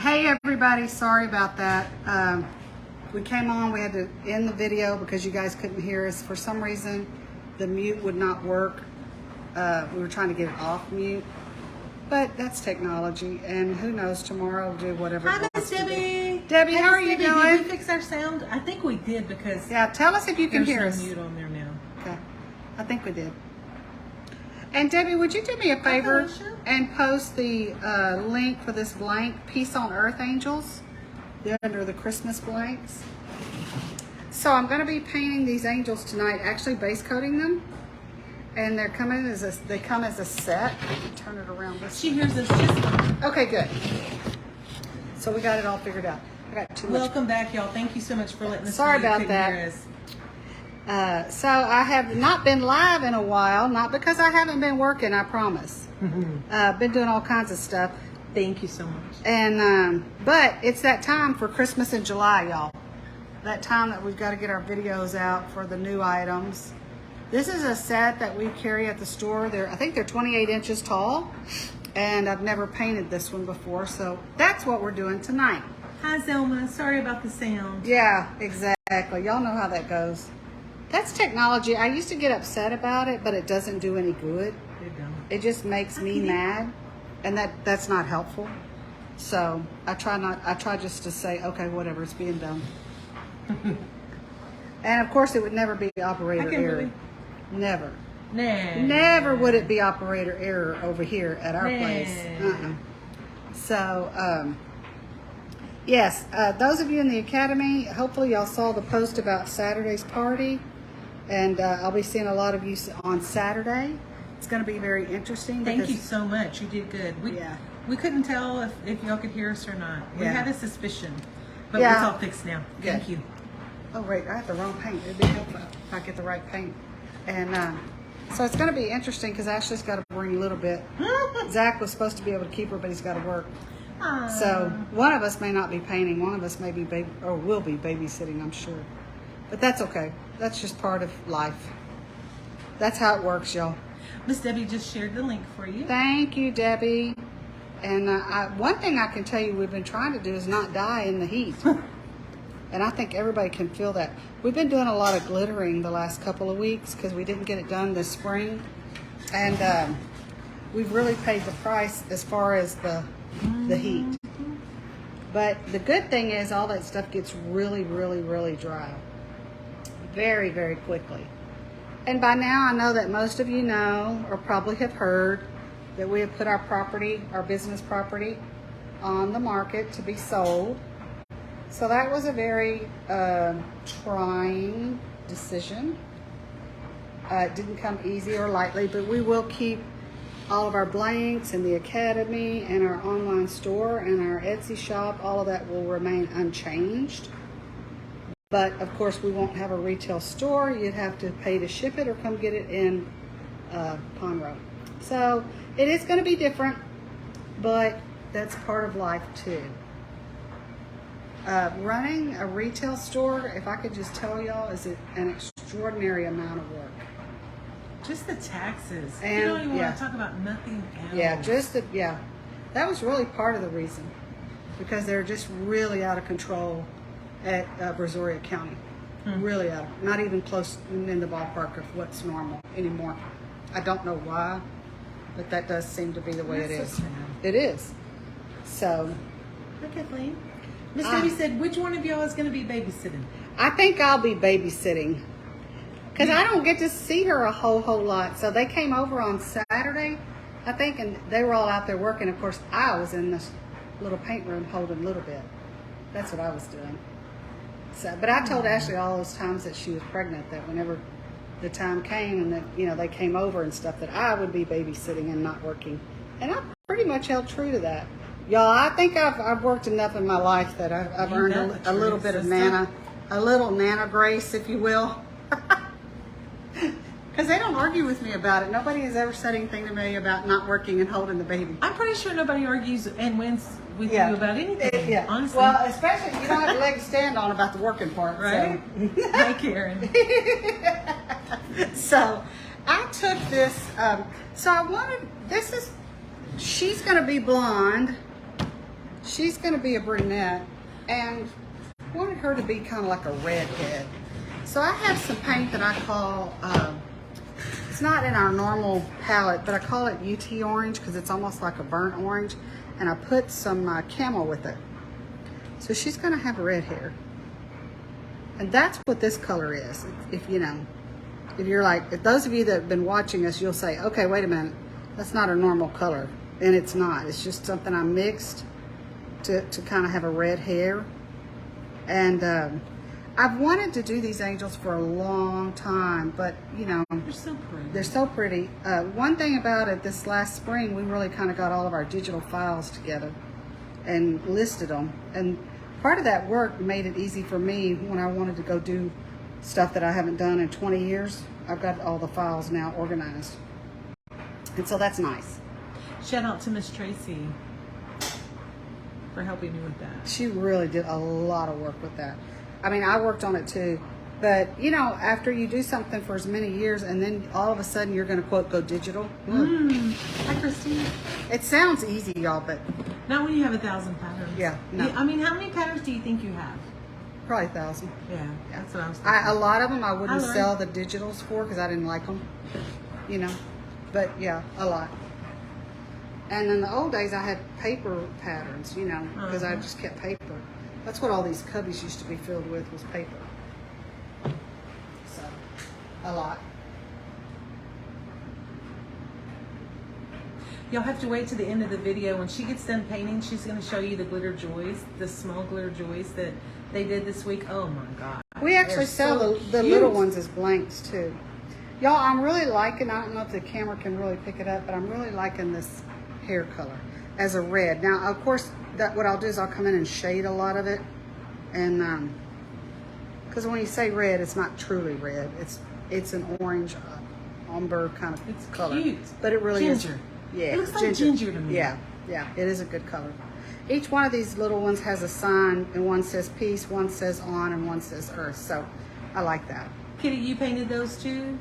Hey everybody, sorry about that. We came on, we had to end the video because you guys couldn't hear us. For some reason, the mute would not work. We were trying to get it off mute, but that's technology, and who knows, tomorrow we'll do whatever. Hi, Miss Debbie. Debbie, how are you doing? Did we fix our sound? I think we did because yeah, tell us if you can hear us. There's no mute on there now. Okay, I think we did. And Debbie, would you do me a favor and post the link for this blank Peace on Earth Angels? They're under the Christmas blanks. So I'm going to be painting these angels tonight, actually base coating them, and they're coming as they come as a set. Turn it around this. She hears us just. Okay, good. So we got it all figured out. I got too much. Welcome back, y'all. Thank you so much for letting us. Sorry know you about that. hear us. So I have not been live in a while, not because I haven't been working, I promise. Been doing all kinds of stuff. Thank you so much. And but it's that time for Christmas in July, y'all. That time that we've got to get our videos out for the new items. This is a set that we carry at the store. I think they're 28 inches tall, and I've never painted this one before, so that's what we're doing tonight. Hi, Zelma. Sorry about the sound. Yeah, exactly. Y'all know how that goes. That's technology. I used to get upset about it, but it doesn't do any good. It just makes me mad, and that's not helpful. So I try just to say, okay, whatever, it's being done. And of course, it would never be operator error. Never. Nah. Never would it be operator error over here at our place. So, yes, those of you in the academy, hopefully y'all saw the post about Saturday's party. And I'll be seeing a lot of you on Saturday. It's going to be very interesting. Thank you so much. You did good. We couldn't tell if y'all could hear us or not. We had a suspicion, but it's all fixed now. Thank you. Oh, wait, I have the wrong paint. It'd be helpful if I get the right paint. And so it's going to be interesting because Ashley's got to bring a little bit. Zach was supposed to be able to keep her, but he's got to work. So one of us may not be painting. One of us may be will be babysitting, I'm sure. But that's okay. That's just part of life. That's how it works, y'all. Miss Debbie just shared the link for you. Thank you, Debbie. And one thing I can tell you we've been trying to do is not die in the heat. And I think everybody can feel that. We've been doing a lot of glittering the last couple of weeks because we didn't get it done this spring. And we've really paid the price as far as the heat. But the good thing is all that stuff gets really, really, really dry. Very, very quickly. And by now I know that most of you know or probably have heard that we have put our property, our business property, on the market to be sold. So that was a very trying decision. It didn't come easy or lightly, but we will keep all of our blanks and the academy and our online store and our Etsy shop. All of that will remain unchanged. But of course, we won't have a retail store. You'd have to pay to ship it or come get it in Conroe. So it is going to be different, but that's part of life too. Running a retail store, if I could just tell y'all, is an extraordinary amount of work. Just the taxes. And, you don't even want to talk about nothing else. Yeah, that was really part of the reason, because they're just really out of control at Brazoria County. Really out of, not even close in the ballpark of what's normal anymore. I don't know why, but that does seem to be the way it is. It is. So. Hi, Kathleen. Miss Debbie said, which one of y'all is going to be babysitting? I think I'll be babysitting. Because I don't get to see her a whole lot. So they came over on Saturday, I think, and they were all out there working. Of course, I was in this little paint room holding a little bit. That's what I was doing. So, but I told Ashley all those times that she was pregnant, that whenever the time came and that, they came over and stuff, that I would be babysitting and not working. And I pretty much held true to that. Y'all, I think I've worked enough in my life that I've earned a little bit of a little Nana grace, if you will. Because they don't argue with me about it. Nobody has ever said anything to me about not working and holding the baby. I'm pretty sure nobody argues and wins with you about anything. Honestly. Well, especially you don't have a leg to stand on about the working part, right? So. Hi, Karen. So I took this. So I wanted. She's going to be blonde. she's going to be a brunette, and wanted her to be kind of like a redhead. So I have some paint that I call, it's not in our normal palette, but I call it UT orange because it's almost like a burnt orange, and I put some camel with it. So she's going to have red hair. And that's what this color is. If you know, if you're like, if those of you that have been watching us, you'll say, okay, wait a minute, that's not a normal color. And it's not. It's just something I mixed to kind of have a red hair. And I've wanted to do these angels for a long time, but you know, They're so pretty. they're so pretty. One thing about it, this last spring, we really kind of got all of our digital files together and listed them. And part of that work made it easy for me when I wanted to go do stuff that I haven't done in 20 years. I've got all the files now organized. And so that's nice. Shout out to Miss Tracy for helping me with that. She really did a lot of work with that. I mean, I worked on it too. But, you know, after you do something for as many years and then all of a sudden you're going to, quote, go digital. Hi, Christine. It sounds easy, y'all, but Not when you have 1,000 patterns. Yeah, no. I mean, how many patterns do you think you have? probably 1,000. Yeah, that's what I was thinking. A lot of them I wouldn't I learned. sell the digitals for because I didn't like them, you know. But, yeah, a lot. And in the old days, I had paper patterns, you know, because I just kept paper. That's what all these cubbies used to be filled with, was paper. So, a lot. Y'all have to wait to the end of the video. When she gets done painting, she's going to show you the glitter joys, the small glitter joys that they did this week. Oh my God. We actually They're sell so the cute. little ones as blanks too. Y'all, I'm really liking, I don't know if the camera can really pick it up, but I'm really liking this hair color as a red. Now, of course, what I'll do is I'll come in and shade a lot of it. And, because when you say red, it's not truly red. It's an orange, umber kind of It's color. cute. But it really Ginger. is. Yeah, It looks like ginger to me. Yeah, yeah, it is a good color. Each one of these little ones has a sign, and one says peace, one says on, and one says earth. So I like that. Kitty, you painted those too?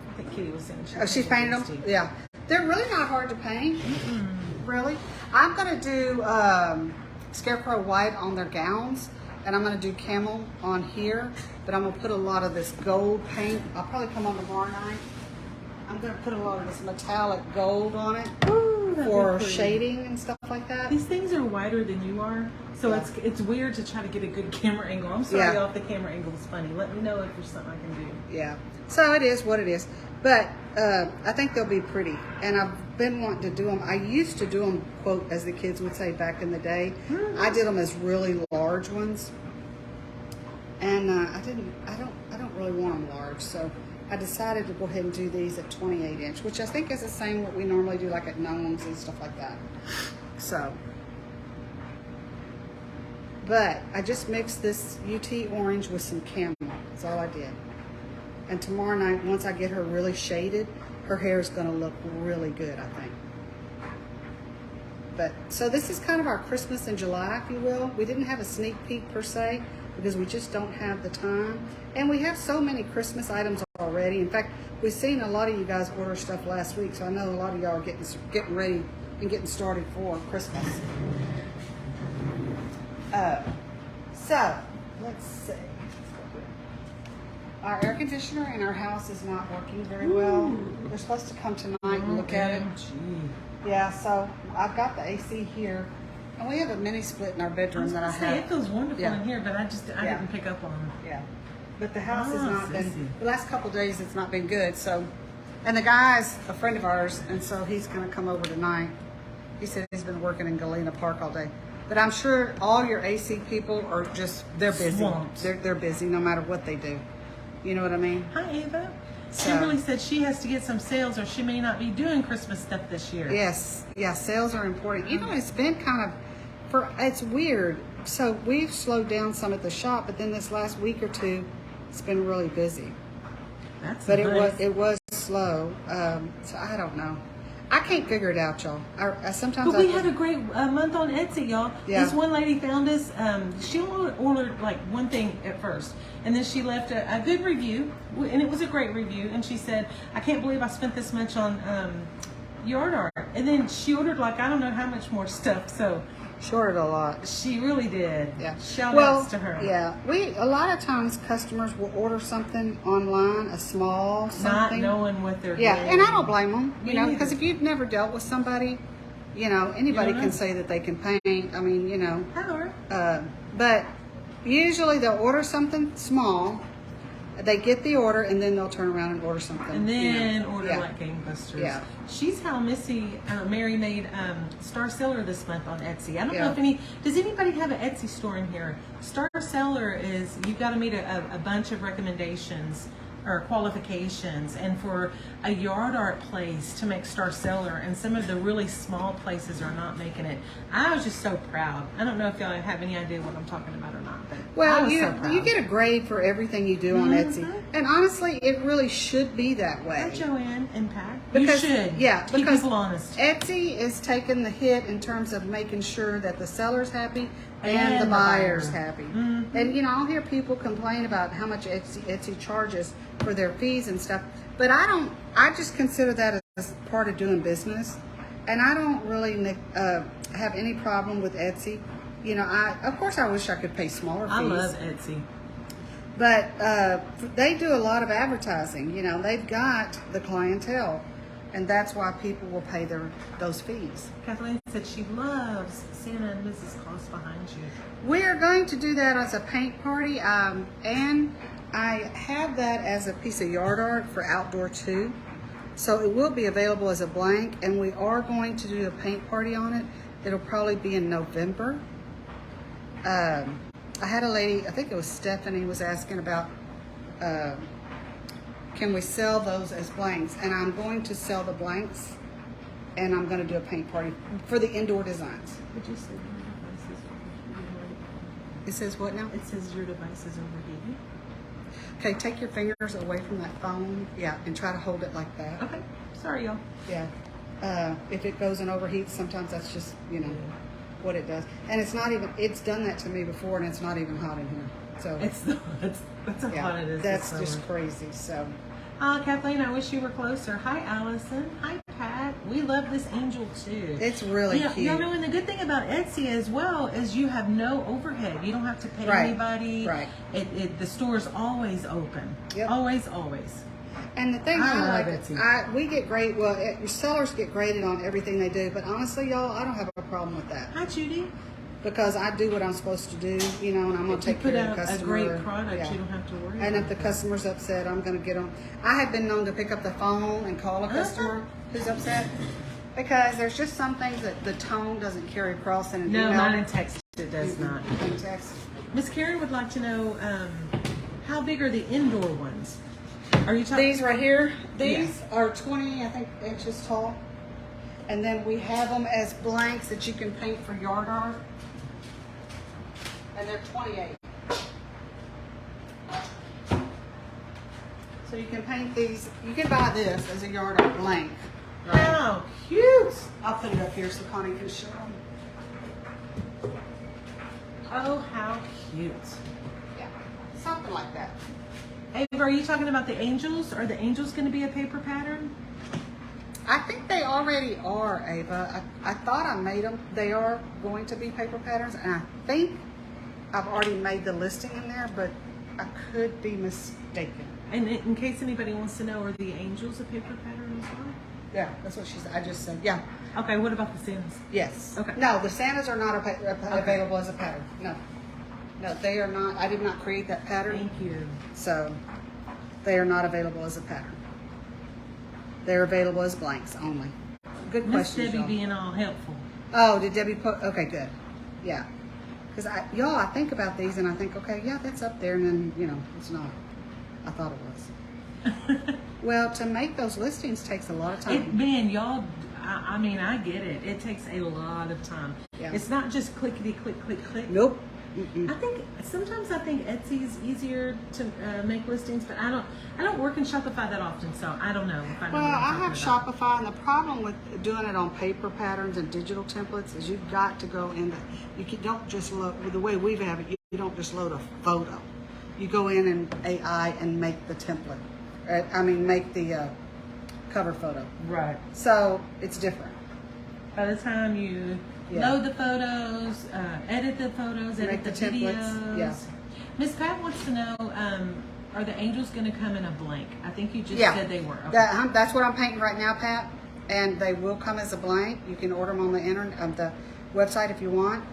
I think Kitty was saying Oh, she's painted those them? too. Yeah. They're really not hard to paint. Really. I'm going to do Scarecrow white on their gowns, and I'm going to do camel on here, but I'm going to put a lot of this gold paint. I'll probably come on tomorrow night. I'm going to put a lot of this metallic gold on it for shading and stuff like that. These things are wider than you are, so Yeah. it's weird to try to get a good camera angle. I'm sorry Yeah. if the camera angle is funny. Let me know if there's something I can do. Yeah. So it is what it is. But I think they'll be pretty. And I've been wanting to do them. I used to do them, quote, as the kids would say back in the day. I did them as really large ones. And I don't really want them large. So I decided to go ahead and do these at 28 inch, which I think is the same what we normally do, like at gnomes and stuff like that. So, but I just mixed this UT orange with some camel. That's all I did. And tomorrow night, once I get her really shaded, her hair is going to look really good, I think. But, so this is kind of our Christmas in July, if you will. We didn't have a sneak peek per se, because we just don't have the time. And we have so many Christmas items already. In fact, we've seen a lot of you guys order stuff last week, so I know a lot of y'all are getting ready and getting started for Christmas. So, let's see. Our air conditioner in our house is not working very well. They're supposed to come tonight and look at it. Yeah, so I've got the AC here. And we have a mini split in our bedroom that I have. It feels wonderful Yeah. in here, but I didn't pick up on it. Yeah. But the house has Ah, not been, sissy. the last couple of days it's not been good. So, and the guy's a friend of ours, and so he's going to come over tonight. He said he's been working in Galena Park all day. But I'm sure all your AC people are just, they're busy. Swamped. They're busy no matter what they do. You know what I mean? Hi, Ava. So- Kimberly said she has to get some sales or she may not be doing Christmas stuff this year. Yes. Yeah, sales are important. You know, it's been kind of, it's weird. So we've slowed down some at the shop, but then this last week or two, it's been really busy. That's But nice. it was slow. So I don't know. I can't figure it out, y'all. I sometimes. But we had a great month on Etsy, y'all. Yeah. This one lady found us. She ordered like one thing at first, and then she left a good review, and it was a great review. And she said, "I can't believe I spent this much on yard art." And then she ordered like I don't know how much more stuff. So shorted a lot. She really did. Yeah. Shout outs to her. Yeah. A lot of times customers will order something online, a small something. Not knowing what they're Yeah, getting. and I don't blame them, Me because neither. if you've never dealt with somebody, anybody You don't can know. say that they can paint. I mean, Power. but usually they'll order something small. They get the order and then they'll turn around and order something. And then order Yeah. like gangbusters. Yeah. She's how Mary made Star Seller this month on Etsy. I don't Yeah. know if does anybody have an Etsy store in here? Star Seller is, you've got to meet a bunch of recommendations or qualifications, and for a yard art place to make Star Seller, and some of the really small places are not making it. I was just so proud. I don't know if y'all have any idea what I'm talking about or not, but I Well, was so proud. you get a grade for everything you do on Etsy, and honestly, it really should be that way. Hi, Joanne, Impact. Because, you should. yeah, Keep because people honest. Etsy is taking the hit in terms of making sure that the seller's happy and And the the buyer's buyer. happy. Mhm. And I'll hear people complain about how much Etsy charges for their fees and stuff, but I just consider that as part of doing business, and I don't really have any problem with Etsy. Of course I wish I could pay smaller fees. I love Etsy. But they do a lot of advertising. They've got the clientele, and that's why people will pay those fees. Kathleen said she loves Santa and Mrs. Claus behind you. We are going to do that as a paint party, and I have that as a piece of yard art for outdoor too. So it will be available as a blank, and we are going to do a paint party on it. It'll probably be in November. I had a lady, I think it was Stephanie, was asking about can we sell those as blanks, and I'm going to sell the blanks, and I'm going to do a paint party for the indoor designs. Would you say your device is overheating? It says what now? It says your device is overheating. Okay, take your fingers away from that phone, yeah, and try to hold it like that. Okay. Sorry, y'all. Yeah. If it goes and overheats, sometimes that's just, what it does. And it's done that to me before, and it's not even hot in here. So That's how hot it is. that's this just summer. crazy. So Kathleen, I wish you were closer. Hi, Allison. Hi, Pat. We love this angel too. it's really cute. And the good thing about Etsy as well is you have no overhead. You don't have to pay Right. anybody. Right. The store's always open. Yep. Always, always. And the thing I I love like, Etsy. we get great. Well, your sellers get graded on everything they do. But honestly, y'all, I don't have a problem with that Hi, Judy. because I do what I'm supposed to do, and I'm gonna If you take put care of out the a customer. great product, Yeah. you don't have to worry And about if the that. customer's upset, I'm going to get them. I have been known to pick up the phone and call a customer who's upset because there's just some things that the tone doesn't carry across in an No, email. not in text. It does not. In text. Miss Karen would like to know how big are the indoor ones? Are you talking? These right here, these are 20, I think, inches tall. And then we have them as blanks that you can paint for yard art. And they're 28. So you can paint these, you can buy this as a yard art blank. Right? How cute! I'll put it up here so Connie can show them. Oh, how cute! Yeah, something like that. Ava, are you talking about the angels? Are the angels going to be a paper pattern? I think they already are, Ava. I thought I made them. They are going to be paper patterns, and I think I've already made the listing in there, but I could be mistaken. And in case anybody wants to know, are the angels a paper pattern as well? Yeah, that's what she said. I just said, yeah, Okay, what about the Santas? yes. Okay. No, the Santas are not available as a pattern. No, they are not. I did not create that pattern, Thank you. so they are not available as a pattern. They're available as blanks only. Good Miss question, Debbie y'all. being all helpful. Oh, did Debbie put? Okay, good. Yeah, because I think about these and I think, okay, yeah, that's up there, and then it's not. I thought it was. Well, to make those listings takes a lot of time. Man, y'all, I mean, I get it. It takes a lot of time. Yeah. It's not just clickety click, click, click. Nope. Mm-mm. I think sometimes Etsy is easier to make listings, but I don't work in Shopify that often, so I don't know if I know Well, what I'm I have talking about. Shopify, and the problem with doing it on paper patterns and digital templates is you've got to go into. Don't just load the way we have it. You don't just load a photo. You go in and AI and make the template. Make the cover photo. Right. So it's different. By the time you Yeah. load the photos, edit the photos, edit Make the, the templates, videos. yeah. Miss Pat wants to know, are the angels going to come in a blank? I think you just Yeah. said they were. Okay. That's what I'm painting right now, Pat. And they will come as a blank. You can order them on the internet, the website if you want.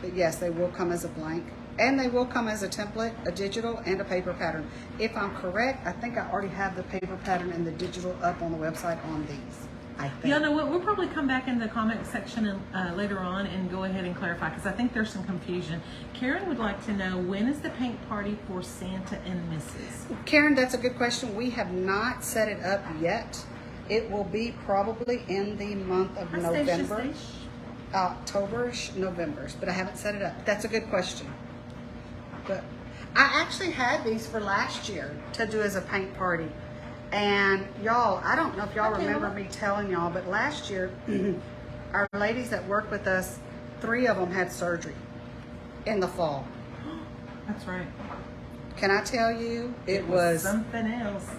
But yes, they will come as a blank. And they will come as a template, a digital, and a paper pattern. If I'm correct, I think I already have the paper pattern and the digital up on the website on these. I think. Yeah, no, we'll probably come back in the comment section later on and go ahead and clarify, because I think there's some confusion. Karen would like to know, when is the paint party for Santa and Mrs.? Karen, that's a good question. We have not set it up yet. It will be probably in the month of November. October-ish, November-ish, but I haven't set it up. That's a good question. But I actually had these for last year to do as a paint party. And y'all, I don't know if y'all remember me telling y'all, but last year, our ladies that work with us, 3 of them had surgery in the fall. That's right. Can I tell you, it was something else.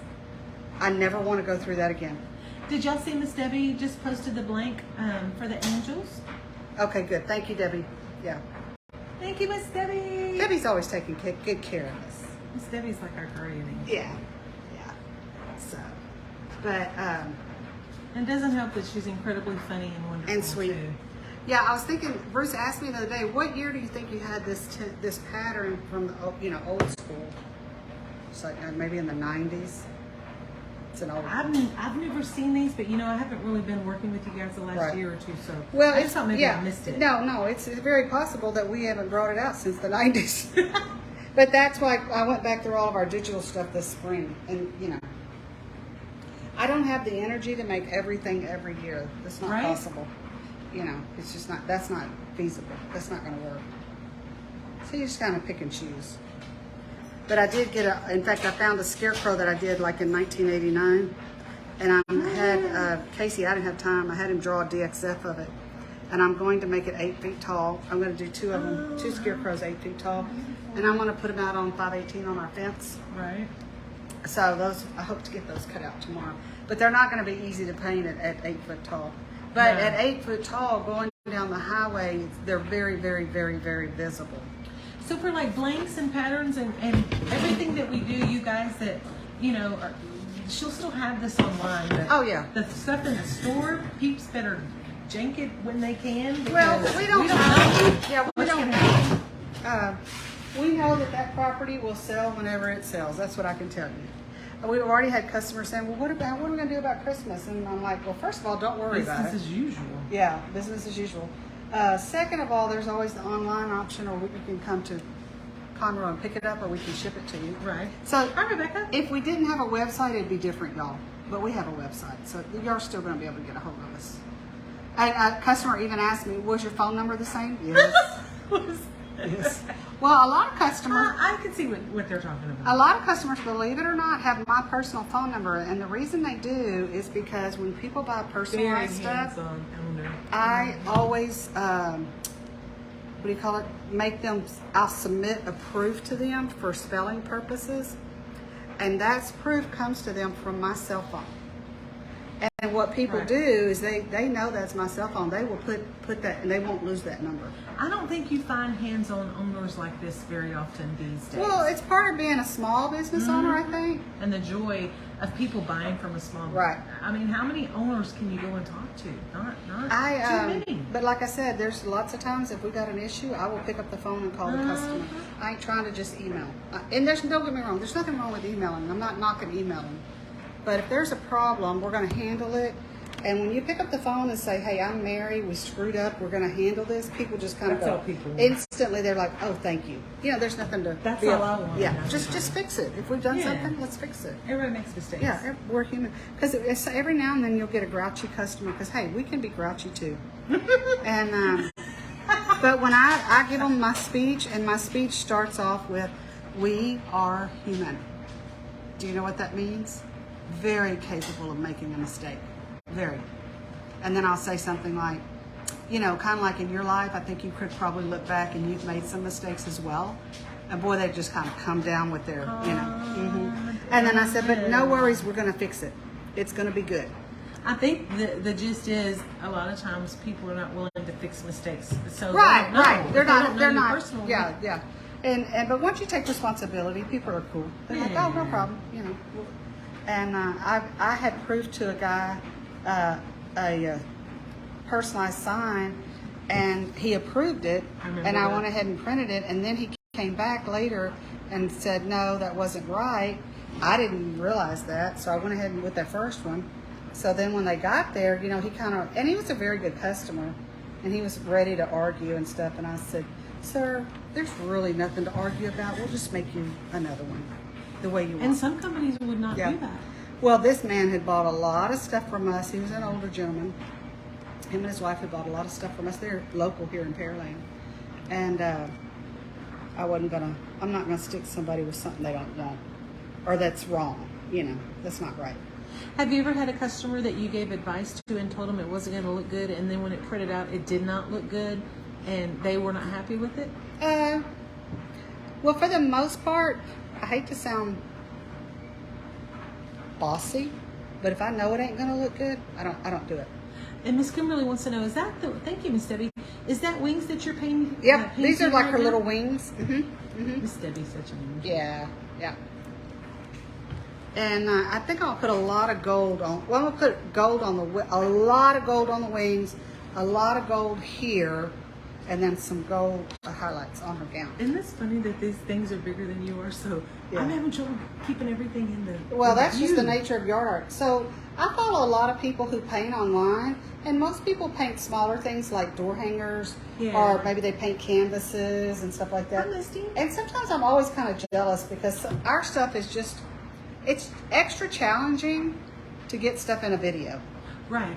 I never want to go through that again. Did y'all see Miss Debbie just posted the blank for the angels? Okay, good. Thank you, Debbie. Yeah. Thank you, Miss Debbie. Debbie's always taking good care of us. Miss Debbie's like our gravy. Yeah. Yeah. So, but, And it doesn't help that she's incredibly funny and wonderful. And sweet. Too. yeah, I was thinking, Bruce asked me the other day, what year do you think you had this pattern from the, old school? It's like maybe in the 90s. It's an old I've never seen these, but I haven't really been working with you guys the last Right. year or two, so Well, I just thought maybe I missed it. No, it's very possible that we haven't brought it out since the 90s. But that's why I went back through all of our digital stuff this spring. And, I don't have the energy to make everything every year. That's not Right. possible. It's just not, that's not feasible. That's not going to work. So you just kind of pick and choose. But I did in fact, I found a scarecrow that I did like in 1989. And I had, Casey, I didn't have time. I had him draw a DXF of it. And I'm going to make it 8 feet tall. I'm going to do 2 of them, 2 scarecrows 8 feet tall. And I'm going to put them out on 518 on our fence. Right. So those, I hope to get those cut out tomorrow. But they're not going to be easy to paint at 8 foot tall. But No. at 8 foot tall, going down the highway, they're very, very, very, very visible. So for like blanks and patterns and everything that we do, you guys that, she'll still have this online. But Oh, yeah. The stuff in the store, peeps better jank it when they can. Well, because we don't know Yeah, we what's don't gonna happen. We know that property will sell whenever it sells. That's what I can tell you. We've already had customers saying, well, what are we going to do about Christmas? And I'm like, well, first of all, don't worry about it. Business as usual. Yeah, business as usual. Second of all, there's always the online option, or you can come to Conroe and pick it up, or we can ship it to you. Right. So, Hi, Rebecca. if we didn't have a website, it'd be different, y'all. But we have a website, so you're still going to be able to get a hold of us. A customer even asked me, was your phone number the same? Yes. Yes. Well, a lot of customers, I can see what they're talking a about. lot of customers, believe it or not, have my personal phone number, and the reason they do is because when people buy Very personalized stuff, hands-on owner. I always, I'll submit a proof to them for spelling purposes, and that proof comes to them from my cell phone. And what people Right. do is they know that's my cell phone. They will put that, and they won't lose that number. I don't think you find hands-on owners like this very often these days. Well, it's part of being a small business owner, I think. And the joy of people buying from a small Right. I mean, how many owners can you go and talk to? Not too many. But like I said, there's lots of times if we got an issue, I will pick up the phone and call the customer. I ain't trying to just email. And don't get me wrong, there's nothing wrong with emailing. I'm not knocking emailing. But if there's a problem, we're going to handle it. And when you pick up the phone and say, hey, I'm Mary, we screwed up, we're going to handle this, people just kind of That's go, all people want. instantly they're like, oh, thank you. There's nothing to That's be all I want. Yeah, just fix it. If we've done Yeah. something, let's fix it. Everybody makes mistakes. Yeah, we're human. Because every now and then you'll get a grouchy customer. Because hey, we can be grouchy too. And but when I give them my speech, and my speech starts off with, "We are human." Do you know what that means? Very capable of making a mistake. Very. And then I'll say something like, kind of like in your life, I think you could probably look back and you've made some mistakes as well. And boy, they just kind of come down with their, And then I said, but no worries, we're going to fix it. It's going to be good. I think the gist is a lot of times people are not willing to fix mistakes. So Right, they don't know. right. They're If they don't not. know They're you not. personally. Yeah. And but once you take responsibility, people are cool. They're like, oh, no problem. You know. And I had proved to a guy a personalized sign, and he approved it, and I went ahead and printed it, and then he came back later and said, no, that wasn't right. I didn't realize that, so I went ahead and with that first one. So then when they got there, you know, he kind of, and he was a very good customer, and he was ready to argue and stuff, and I said, sir, there's really nothing to argue about. We'll just make you another one the way you want. And some companies would not do that. Well, this man had bought a lot of stuff from us. He was an older gentleman. Him and his wife had bought a lot of stuff from us. They're local here in Pearland. And I'm not gonna stick somebody with something they don't want, or that's wrong. You know, that's not right. Have you ever had a customer that you gave advice to and told them it wasn't going to look good, and then when it printed out, it did not look good, and they were not happy with it? Well, for the most part, I hate to sound bossy, but if I know it ain't gonna look good, I don't do it. And Miss Kimberly wants to know, is that thank you, Miss Debbie, is that wings that you're painting? Yep, these are like right her now? little wings. Miss Debbie's such an angel. Yeah. And I think I'll put a lot of gold on. Well, I'll put gold on a lot of gold on the wings, a lot of gold here, and then some gold highlights on her gown. Isn't this funny that these things are bigger than you are? So I'm having trouble keeping everything in the. Well, that's just the nature of yard art. So I follow a lot of people who paint online, and most people paint smaller things like door hangers, or maybe they paint canvases and stuff like that. And sometimes I'm always kind of jealous because our stuff is just, it's extra challenging to get stuff in a video. Right.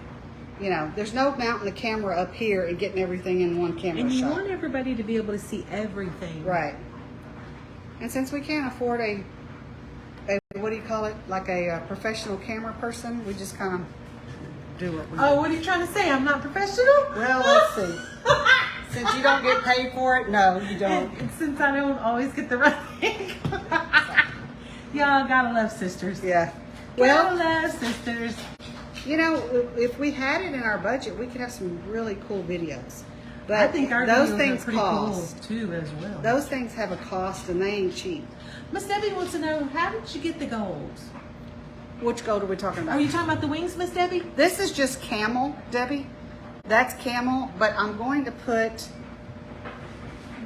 You know, there's no mounting the camera up here and getting everything in one camera shot. And you shot. want everybody to be able to see everything. Right. And since we can't afford a what do you call it? Like a professional camera person, we just kind of do what we do. Oh, what are you trying to say? I'm not professional? Well, let's see. Since you don't get paid for it, no, you don't. And since I don't always get the right thing. Y'all gotta love sisters. Yeah. Gotta love sisters. You know, if we had it in our budget, we could have some really cool videos. But I think our those videos things are pretty cost cool too, as well. Those things have a cost, and they ain't cheap. Miss Debbie wants to know, how did you get the gold? Which gold are we talking about? Are you talking about the wings, Miss Debbie? This is just camel, Debbie. That's camel, but I'm going to put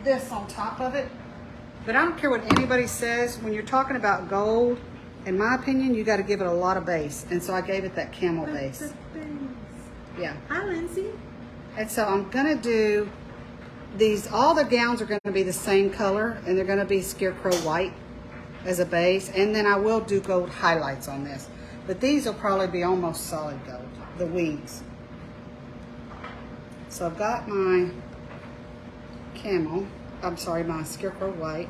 this on top of it. But I don't care what anybody says. When you're talking about gold, in my opinion, you got to give it a lot of base. And so I gave it that camel base. Yeah. Hi, Lindsay. And so I'm going to do these. All the gowns are going to be the same color, and they're going to be scarecrow white as a base. And then I will do gold highlights on this. But these will probably be almost solid gold, the wings. So I've got my camel, I'm sorry, my scarecrow white.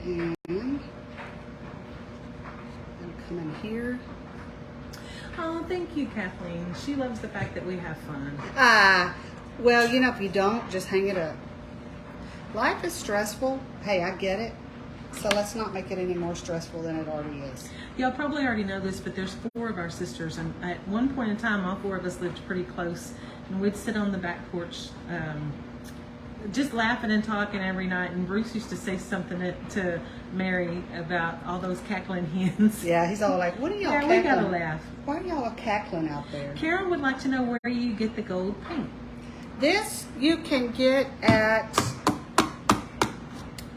And I'm come in here. Oh, thank you, Kathleen. She loves the fact that we have fun. Well, you know, if you don't, just hang it up. Life is stressful. Hey, I get it. So let's not make it any more stressful than it already is. Y'all probably already know this, but there's 4 of our sisters, and at one point in time, all 4 of us lived pretty close, and we'd sit on the back porch, just laughing and talking every night. And Bruce used to say something to Mary about all those cackling hens. Yeah, he's all like, "What are y'all cackling? We gotta laugh. Why are y'all cackling out there?" Karen would like to know where you get the gold paint. This you can get at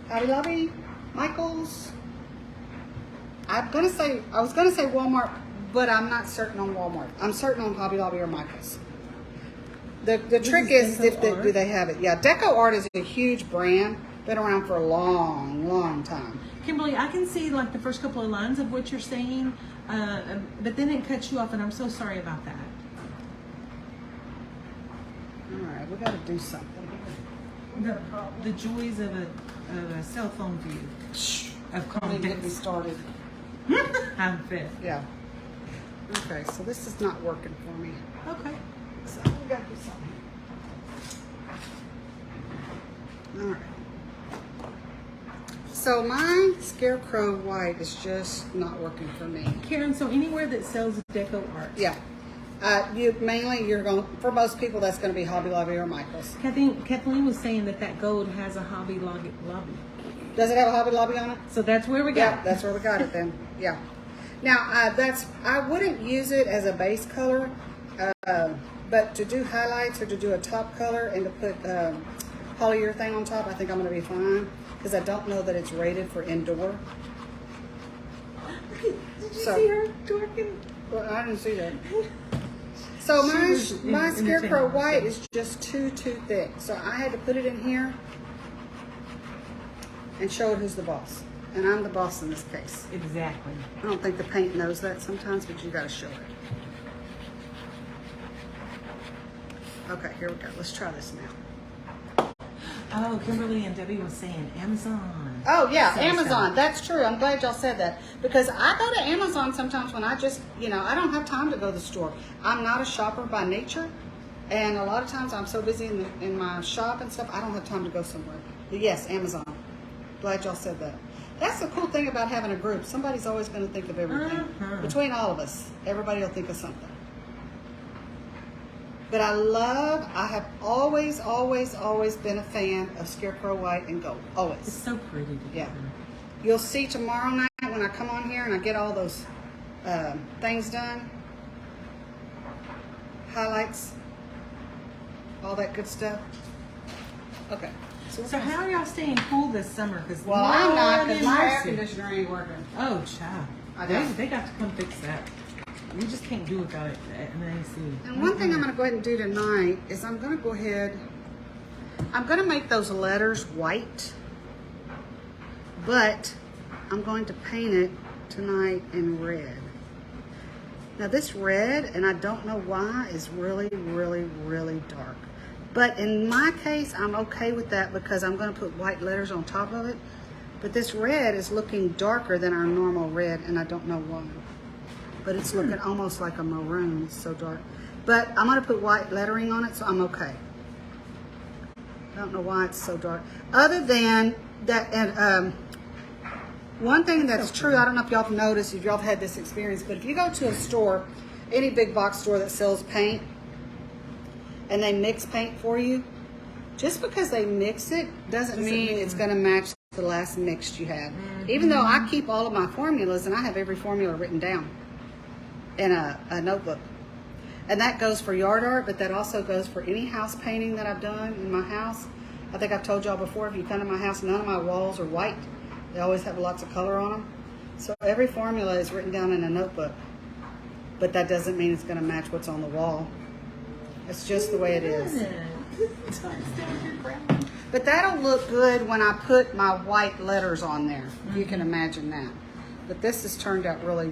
Hobby Lobby, Michael's. I was gonna say Walmart, but I'm not certain on Walmart. I'm certain on Hobby Lobby or Michael's. The trick is if do they have it? Yeah, Decor Art is a huge brand. Been around for a long, long time. Kimberly, I can see like the first couple of lines of what you're saying, but then it cuts you off, and I'm so sorry about that. All right, we got to do something. The joys of a cell phone view of Don't even get me comments. started. I'm fit. Yeah. Okay, so this is not working for me. Okay. So we got to do something. All right. So my scarecrow white is just not working for me. Karen, so anywhere that sells deco art, Yeah. You're going, for most people, that's going to be Hobby Lobby or Michael's. Kathleen was saying that gold has a Hobby Lobby. Does it have a Hobby Lobby on it? So that's where we got Yeah, that's where we got it then. Yeah. Now, I wouldn't use it as a base color, but to do highlights or to do a top color and to put polyurethane on top, I think I'm going to be fine because I don't know that it's rated for indoor. Did you see her twerking? Well, I didn't see that. So my Scarecrow white is just too thick. So I had to put it in here and show it who's the boss. And I'm the boss in this case. Exactly. I don't think the paint knows that sometimes, but you got to show it. Okay, here we go. Let's try this now. Oh, Kimberly and Debbie was saying Amazon. Oh yeah, So Amazon. That's true. I'm glad y'all said that because I go to Amazon sometimes when I just, I don't have time to go to the store. I'm not a shopper by nature, and a lot of times I'm so busy in my shop and stuff, I don't have time to go somewhere. But yes, Amazon. Glad y'all said that. That's the cool thing about having a group. Somebody's always going to think of everything. Between all of us, everybody will think of something. But I have always been a fan of Scarecrow white and gold. It's Always. so pretty together. Yeah. You'll see tomorrow night when I come on here and I get all those things done. Highlights. All that good stuff. Okay. So how are y'all staying cool this summer? Cause Well, I'm not because my air mercy. conditioner ain't working. Oh, child. I know. They got to come fix that. We just can't do without it. An AC. And one thing I'm going to go ahead and do tonight is I'm going to make those letters white, but I'm going to paint it tonight in red. Now this red, and I don't know why, is really dark. But in my case, I'm okay with that because I'm going to put white letters on top of it. But this red is looking darker than our normal red, and I don't know why. But it's looking almost like a maroon. It's so dark. But I'm going to put white lettering on it, so I'm okay. I don't know why it's so dark. Other than that, and one thing that's true, I don't know if y'all have noticed, if y'all have had this experience, but if you go to a store, any big box store that sells paint, and they mix paint for you, just because they mix it doesn't mean it's going to match the last mix you had. Even though I keep all of my formulas, and I have every formula written down in a notebook. And that goes for yard art, but that also goes for any house painting that I've done in my house. I think I've told y'all before, if you come to my house, none of my walls are white. They always have lots of color on them. So every formula is written down in a notebook. But that doesn't mean it's going to match what's on the wall. It's just the way it is. But that'll look good when I put my white letters on there. If you can imagine that. But this has turned out really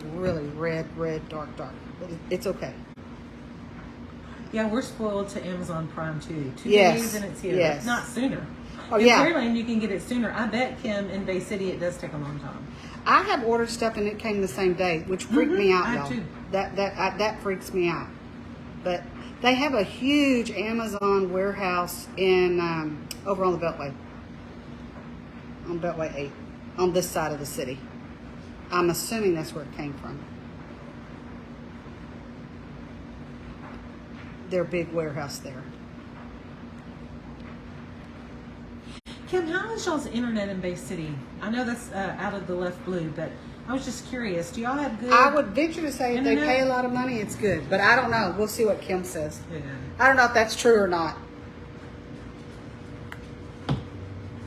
red, dark. But it's okay. Yeah, we're spoiled to Amazon Prime too. 2 Yes. days and it's here. Yes. Not sooner. Oh, in yeah. Pearland, you can get it sooner. I bet, Kim, in Bay City, it does take a long time. I have ordered stuff and it came the same day, which freaked me out, I y'all. too. That freaks me out. But they have a huge Amazon warehouse in over on the Beltway, on Beltway 8, on this side of the city. I'm assuming that's where it came from. Their big warehouse there. Kim, how is y'all's internet in Bay City? I know that's out of the left blue, but I was just curious. Do y'all have good? I would venture to say if they internet? pay a lot of money, it's good. But I don't know. We'll see what Kim says. Yeah. I don't know if that's true or not.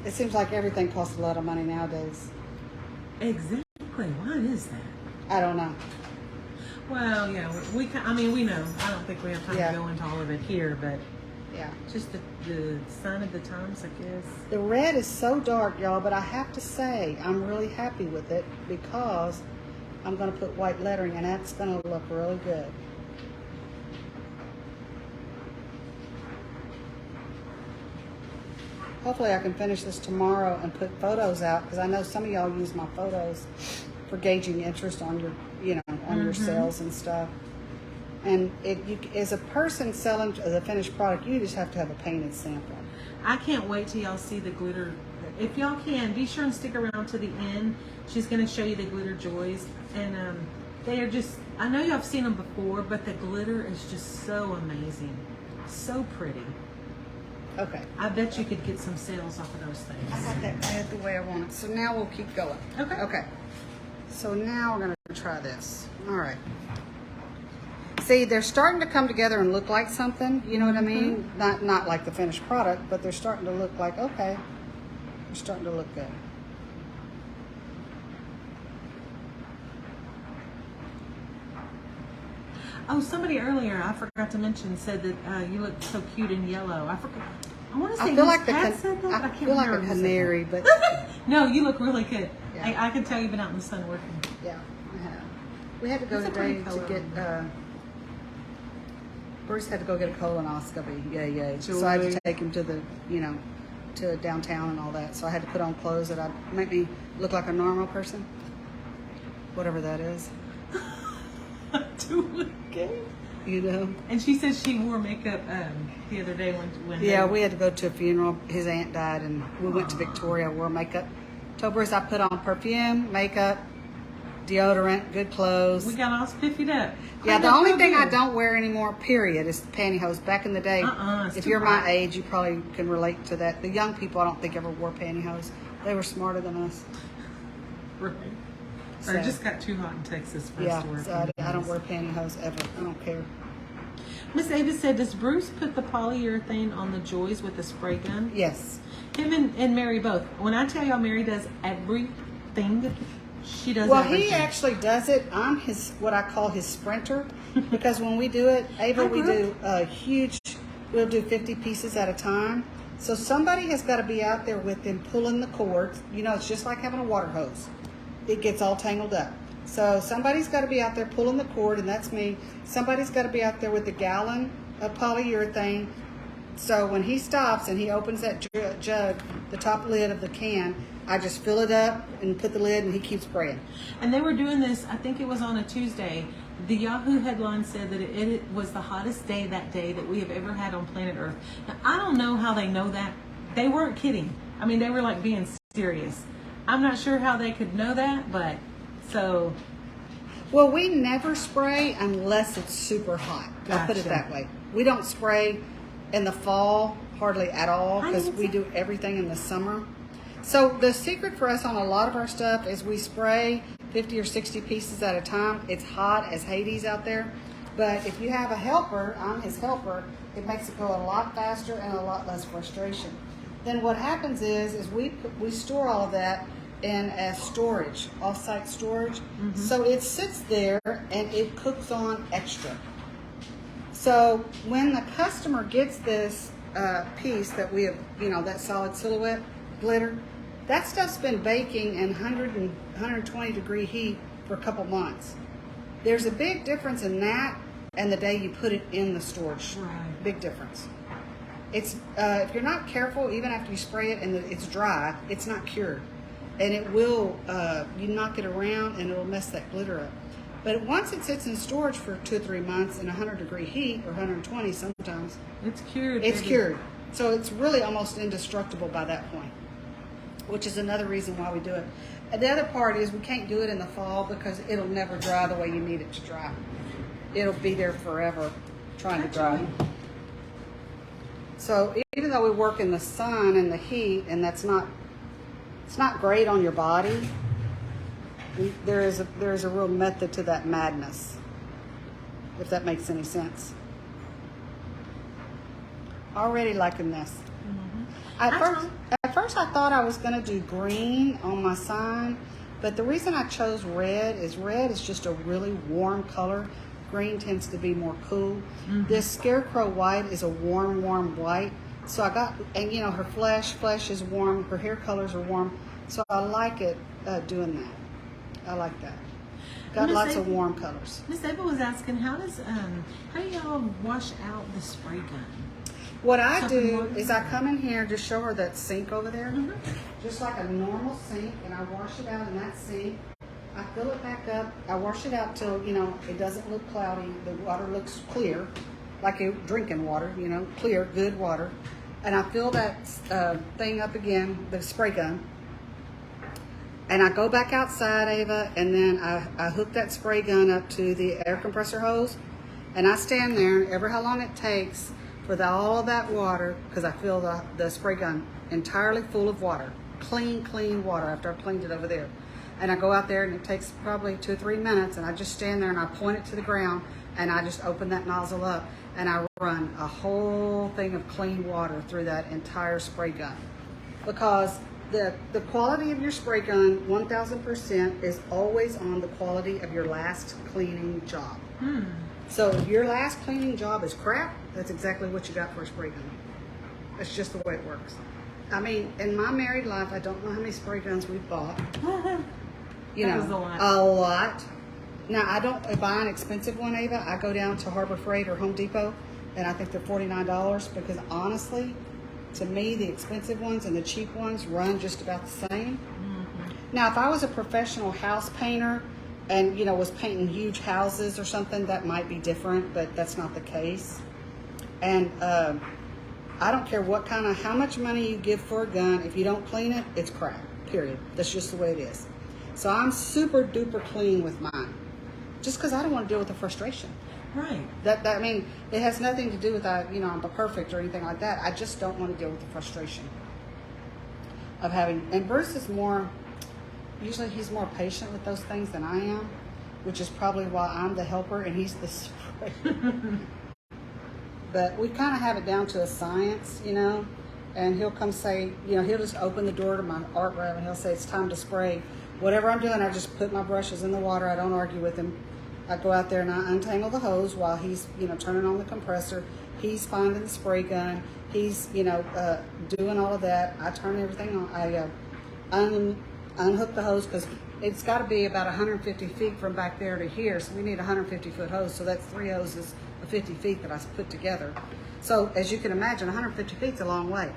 It seems like everything costs a lot of money nowadays. Exactly. Why is that? I don't know. Well, yeah, we know. I don't think we have time Yeah. to go into all of it here, but Yeah. just the sign of the times, I guess. The red is so dark, y'all, but I have to say I'm really happy with it because I'm going to put white lettering and that's going to look really good. Hopefully I can finish this tomorrow and put photos out because I know some of y'all use my photos for gauging interest on your, on your sales and stuff. And as a person selling the finished product, you just have to have a painted sample. I can't wait till y'all see the glitter. If y'all can, be sure and stick around to the end. She's going to show you the glitter joys. And They are just, I know y'all have seen them before, but the glitter is just so amazing. So pretty. Okay. I bet you could get some sales off of those things. I got that red the way I want it. So now we'll keep going. Okay. Okay. So now we're going to try this. All right. See, they're starting to come together and look like something. You know what I mean? Not like the finished product, but they're starting to look like, okay. They're starting to look good. Oh, somebody earlier, I forgot to mention, said that you look so cute in yellow. I forgot. I want to say I feel Miss like Pat said that, but I I can't feel like remember a who said that. canary, but No, you look really good. Yeah. I can tell you've been out in the sun working. yeah, I have. We had to go That's a pretty today to color. get. Bruce had to go get a colonoscopy. Yay! So I had Joy. to take him to the, to downtown and all that. So I had to put on clothes that make me look like a normal person, whatever that is. To look good. And she said she wore makeup the other day when Yeah, we had to go to a funeral. His aunt died, and we went to Victoria. Wore makeup. Told Bruce I put on perfume, makeup, deodorant, good clothes. we got all spiffied up. Yeah, Cleaned the up only real thing I good. don't wear anymore, period, is pantyhose. Back in the day, It's if too you're hot. my age, you probably can relate to that. The young people, I don't think ever wore pantyhose. They were smarter than us. Right. So, Or it just got too hot in Texas for us yeah, to wear so I don't pantyhose. wear pantyhose ever. I don't care. Miss Ava said, does Bruce put the polyurethane on the joys with a spray gun? Yes. Him and Mary both. When I tell y'all Mary does everything, she does Well, everything. he actually does it. I'm his, what I call his sprinter, because when we do it, Ava, we do a huge, we'll do 50 pieces at a time. So somebody has got to be out there with them pulling the cord. It's just like having a water hose. It gets all tangled up. So somebody's got to be out there pulling the cord, and that's me. Somebody's got to be out there with a gallon of polyurethane. So when he stops and he opens that jug, the top lid of the can, I just fill it up and put the lid, and he keeps spraying. And they were doing this, I think it was on a Tuesday. The Yahoo headline said that it was the hottest day that day that we have ever had on planet Earth. Now, I don't know how they know that. They weren't kidding. I mean, they were like being serious. I'm not sure how they could know that, but so. Well, we never spray unless it's super hot. I'll put it Gotcha. that way. We don't spray in the fall hardly at all, because we do everything in the summer. So the secret for us on a lot of our stuff is we spray 50 or 60 pieces at a time. It's hot as Hades out there. But if you have a helper, I'm his helper, it makes it go a lot faster and a lot less frustration. Then what happens is we store all of that in a storage, off-site storage. So it sits there and it cooks on extra. So when the customer gets this piece that we have, that solid silhouette glitter, that stuff's been baking in 100 and 120 degree heat for a couple months. There's a big difference in that and the day you put it in the storage. Right. Big difference. It's if you're not careful, even after you spray it and it's dry, it's not cured, and it will you knock it around and it'll mess that glitter up. But once it sits in storage for 2 or 3 months in 100 degree heat, or 120 sometimes, It's cured. it's baby. cured. So it's really almost indestructible by that point, which is another reason why we do it. And the other part is we can't do it in the fall because it'll never dry the way you need it to dry. It'll be there forever trying to dry. So even though we work in the sun and the heat, and it's not great on your body, there is a real method to that madness, if that makes any sense. Already liking this. At first I thought I was going to do green on my sign, but the reason I chose red is just a really warm color. Green tends to be more cool. This scarecrow white is a warm white. So I got, and her flesh is warm, her hair colors are warm. So I like it doing that. I like that. Got Miss lots of Ava- warm colors. Miss Ava was asking, how do y'all wash out the spray gun? What I Something do more? is I come in here to show her that sink over there, just like a normal sink, and I wash it out in that sink. I fill it back up. I wash it out till, it doesn't look cloudy. The water looks clear, like a drinking water, clear, good water. And I fill that thing up again, the spray gun. And I go back outside, Ava, and then I hook that spray gun up to the air compressor hose, and I stand there, and ever how long it takes for all of that water, because I fill the spray gun entirely full of water, clean water after I've cleaned it over there. And I go out there, and it takes probably 2 or 3 minutes, and I just stand there, and I point it to the ground, and I just open that nozzle up, and I run a whole thing of clean water through that entire spray gun. Because the quality of your spray gun, 1000%, is always on the quality of your last cleaning job. So if your last cleaning job is crap, that's exactly what you got for a spray gun. That's just the way it works. I mean, in my married life, I don't know how many spray guns we've bought. You know, was a lot. A lot. Now, I don't buy an expensive one, Ava. I go down to Harbor Freight or Home Depot, and I think they're $49, because honestly, to me, the expensive ones and the cheap ones run just about the same. Now, if I was a professional house painter and, you know, was painting huge houses or something, that might be different, but that's not the case. And I don't care how much money you give for a gun. If you don't clean it, it's crap, period. That's just the way it is. So I'm super duper clean with mine, just because I don't want to deal with the frustration. Right. I mean, it has nothing to do with you know, I'm perfect or anything like that. I just don't want to deal with the frustration of having. And Bruce is usually he's more patient with those things than I am, which is probably why I'm the helper and he's the spray. But we kind of have it down to a science, you know. And he'll come say, you know, he'll just open the door to my art room and he'll say it's time to spray. Whatever I'm doing, I just put my brushes in the water. I don't argue with him. I go out there and I untangle the hose while he's, you know, turning on the compressor. He's finding the spray gun. He's, you know, doing all of that. I turn everything on. I unhook the hose, because it's got to be about 150 feet from back there to here. So we need a 150-foot hose. So that's 3 hoses of 50 feet that I put together. So as you can imagine, 150 feet is a long way.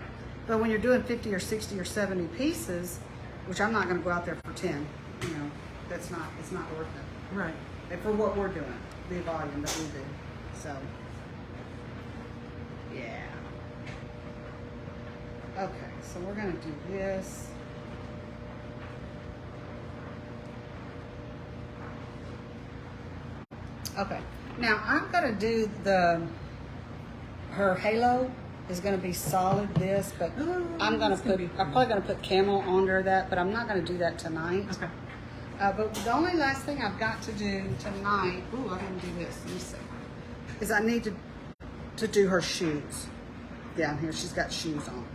But when you're doing 50 or 60 or 70 pieces, which I'm not going to go out there for 10, you know, it's not worth it. Right. And for what we're doing, the volume that we do. So, yeah. Okay, so we're going to do this. Okay, now I'm going to do her halo is going to be solid this, but I'm probably going to put camo under that, but I'm not going to do that tonight. Okay. But the only last thing I've got to do tonight, I didn't do this, let me see, is I need to do her shoes. Down here, she's got shoes on.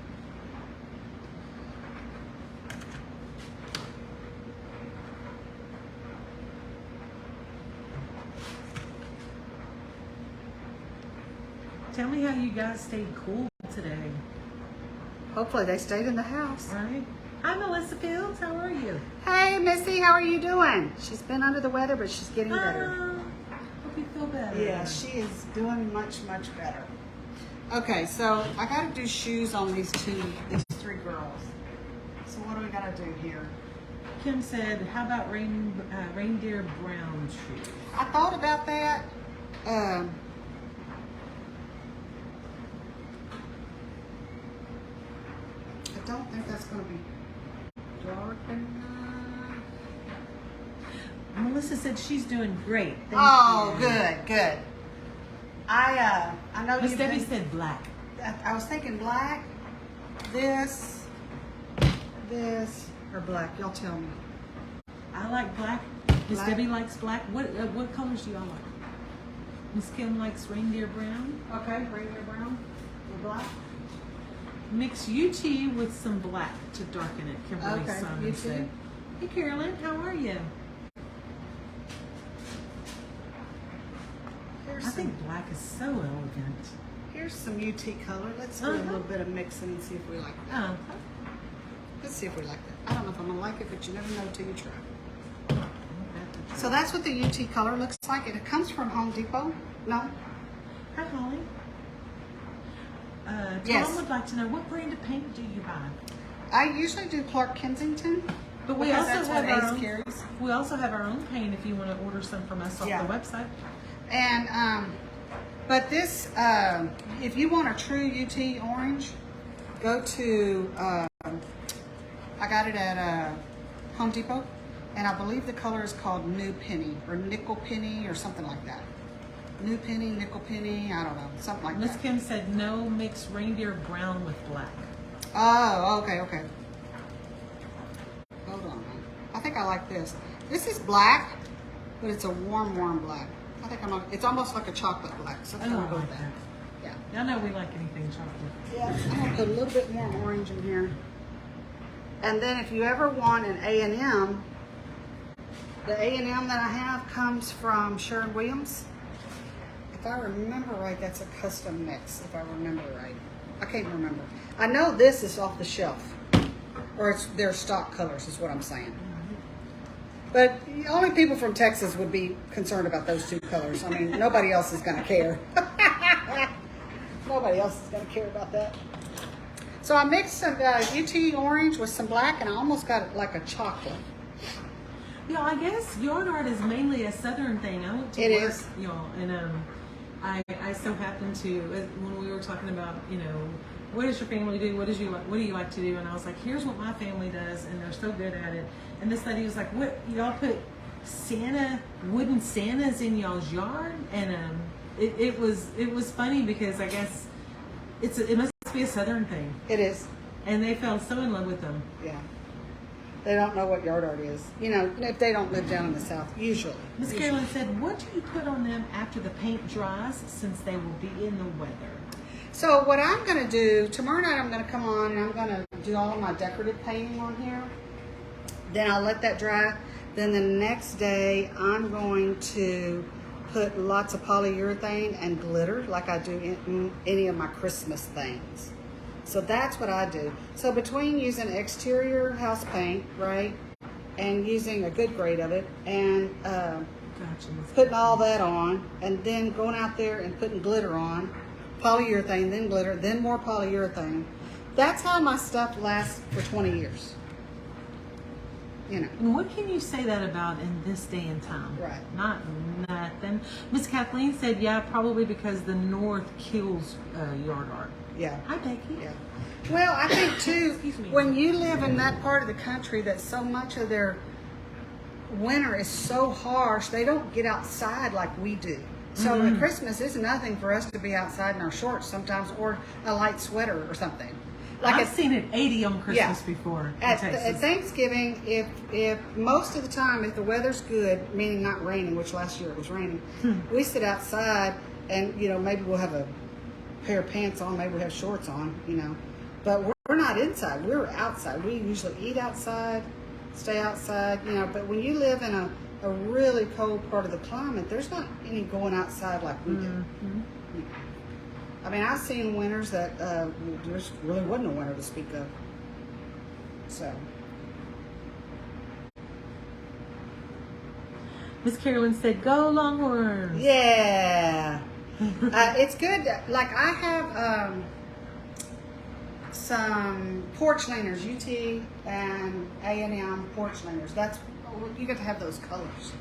Tell me how you guys stayed cool today. Hopefully they stayed in the house. Right. Hi, Melissa Fields. How are you? Hey, Missy, how are you doing? She's been under the weather, but she's getting better. Hope you feel better. Yeah, she is doing much better. Okay, so I got to do shoes on these 3 girls. So what do we got to do here? Kim said, how about reindeer brown shoes? I thought about that. I don't think that's going to be dark enough. Melissa said she's doing great. Thank you. Good. I know Miss you. Debbie said black. I was thinking black, this, or black. Y'all tell me. I like black. Miss Black. Debbie likes black. What colors do y'all like? Miss Kim likes reindeer brown. Okay, reindeer brown or black. Mix UT with some black to darken it. Kimberly Okay, Simon UT. said. Hey Carolyn, how are you? I think black is so elegant. Here's some UT color. Let's do a little bit of mixing and see if we like that. Let's see if we like that. I don't know if I'm gonna like it, but you never know till you try. So that's what the UT color looks like. It comes from Home Depot. No? Hi Holly. Yes. Tom would like to know, what brand of paint do you buy? I usually do Clark Kensington. But we because also that's have what our Ace own, carries. we also have our own paint if you want to order some from us off Yeah. the website. And but this, if you want a true UT orange, go to I got it at Home Depot. And I believe the color is called New Penny or Nickel Penny or something like that. New Penny, Nickel Penny, I don't know, something like Miss that. Kim said no, mix reindeer brown with black. Oh, okay, okay. Hold on. I think I like this. This is black, but it's a warm, warm black. I think it's almost like a chocolate black. So I'm gonna go with that. Yeah. Y'all know we like anything chocolate. Yeah, I'm gonna put a little bit more orange in here. And then if you ever want an A&M, the A&M that I have comes from Sherwin-Williams. If I remember right, that's a custom mix, if I remember right. I can't remember. I know this is off the shelf, or it's their stock colors is what I'm saying. But only people from Texas would be concerned about those two colors. I mean, nobody else is gonna care. Nobody else is gonna care about that. So I mixed some UT orange with some black, and I almost got it like a chocolate. Yeah, I guess yard art is mainly a southern thing. I went to It work, is. y'all, and I so happened to when we were talking about, what does your family do? What do you like to do? And I was like, here's what my family does, and they're so good at it. And this lady was like, what, y'all put wooden Santas in y'all's yard? And it was funny because I guess it must be a southern thing. It is. And they fell so in love with them. Yeah. They don't know what yard art is. If they don't live down in the South, usually. Miss Carolyn said, what do you put on them after the paint dries, since they will be in the weather? So what I'm going to do, tomorrow night I'm going to come on and I'm going to do all of my decorative painting on here. Then I'll let that dry. Then the next day I'm going to put lots of polyurethane and glitter like I do in any of my Christmas things. So that's what I do. So between using exterior house paint, right, and using a good grade of it, and putting all that on, and then going out there and putting glitter on, polyurethane, then glitter, then more polyurethane. That's how my stuff lasts for 20 years. And what can you say that about in this day and time? Right. Not nothing. Miss Kathleen said, yeah, probably because the North kills yard art. Yeah. Hi, Becky. Yeah. Well, I think too, Excuse me. when you live in that part of the country that so much of their winter is so harsh, they don't get outside like we do. So at Christmas, it's nothing for us to be outside in our shorts sometimes, or a light sweater or something. Like I've seen it 80 on Christmas Yeah. before in At Texas. Thanksgiving, if most of the time, if the weather's good, meaning not raining, which last year it was raining, we sit outside and, maybe we'll have a pair of pants on, maybe we have shorts on, but we're not inside, we're outside. We usually eat outside, stay outside, but when you live in a really cold part of the climate, there's not any going outside like we do. I mean, I've seen winters that there really wasn't a winter to speak of. So. Miss Carolyn said, go Longhorns. Yeah. It's good. Like I have some porch leaners, UT and A&M porch leaners. You get to have those colors,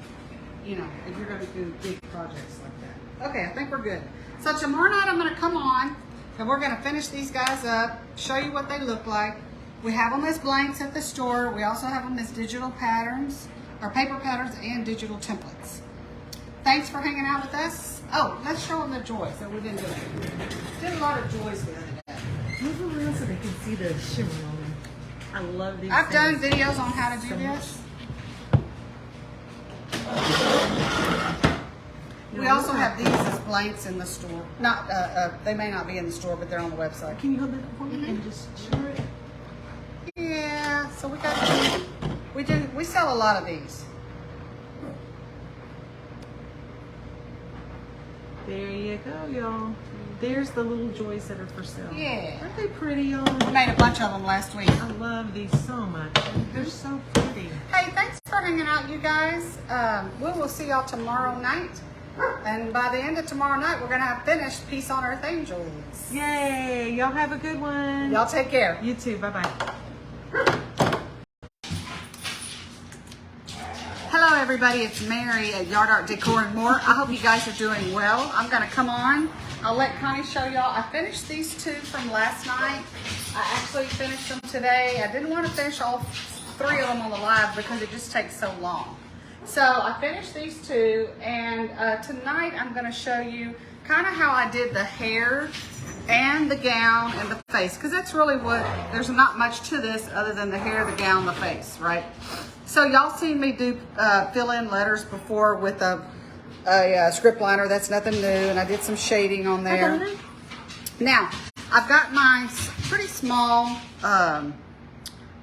if you're going to do big projects like that. Okay, I think we're good. So tomorrow night I'm going to come on and we're going to finish these guys up, show you what they look like. We have them as blanks at the store. We also have them as digital patterns, or paper patterns and digital templates. Thanks for hanging out with us. Oh, let's show them the joys that we've been doing. Did a lot of joys the other day. Move around so they can see the shimmer on them. I love these I've done things. videos on how to do So this. We Yeah, also look have at these as blanks in the store. Not, they may not be in the store, but they're on the website. Can you hold that up for me and just shimmer it? Yeah, so we sell a lot of these. There you go, y'all. There's the little joys that are for sale. Yeah. Aren't they pretty, y'all? We made a bunch of them last week. I love these so much. They're so pretty. Hey, thanks for hanging out, you guys. We will see y'all tomorrow night. And by the end of tomorrow night, we're going to have finished Peace on Earth Angels. Yay! Y'all have a good one. Y'all take care. You too. Bye-bye. Hello, everybody. It's Mary at Yard Art Decor and More. I hope you guys are doing well. I'm going to come on. I'll let Connie show y'all. I finished these two from last night. I actually finished them today. I didn't want to finish all 3 of them on the live because it just takes so long. So I finished these 2, and tonight I'm going to show you kind of how I did the hair and the gown and the face, because that's really what, there's not much to this other than the hair, the gown, the face, right? So y'all seen me do fill in letters before with a script liner. That's nothing new, and I did some shading on there. Now I've got my pretty small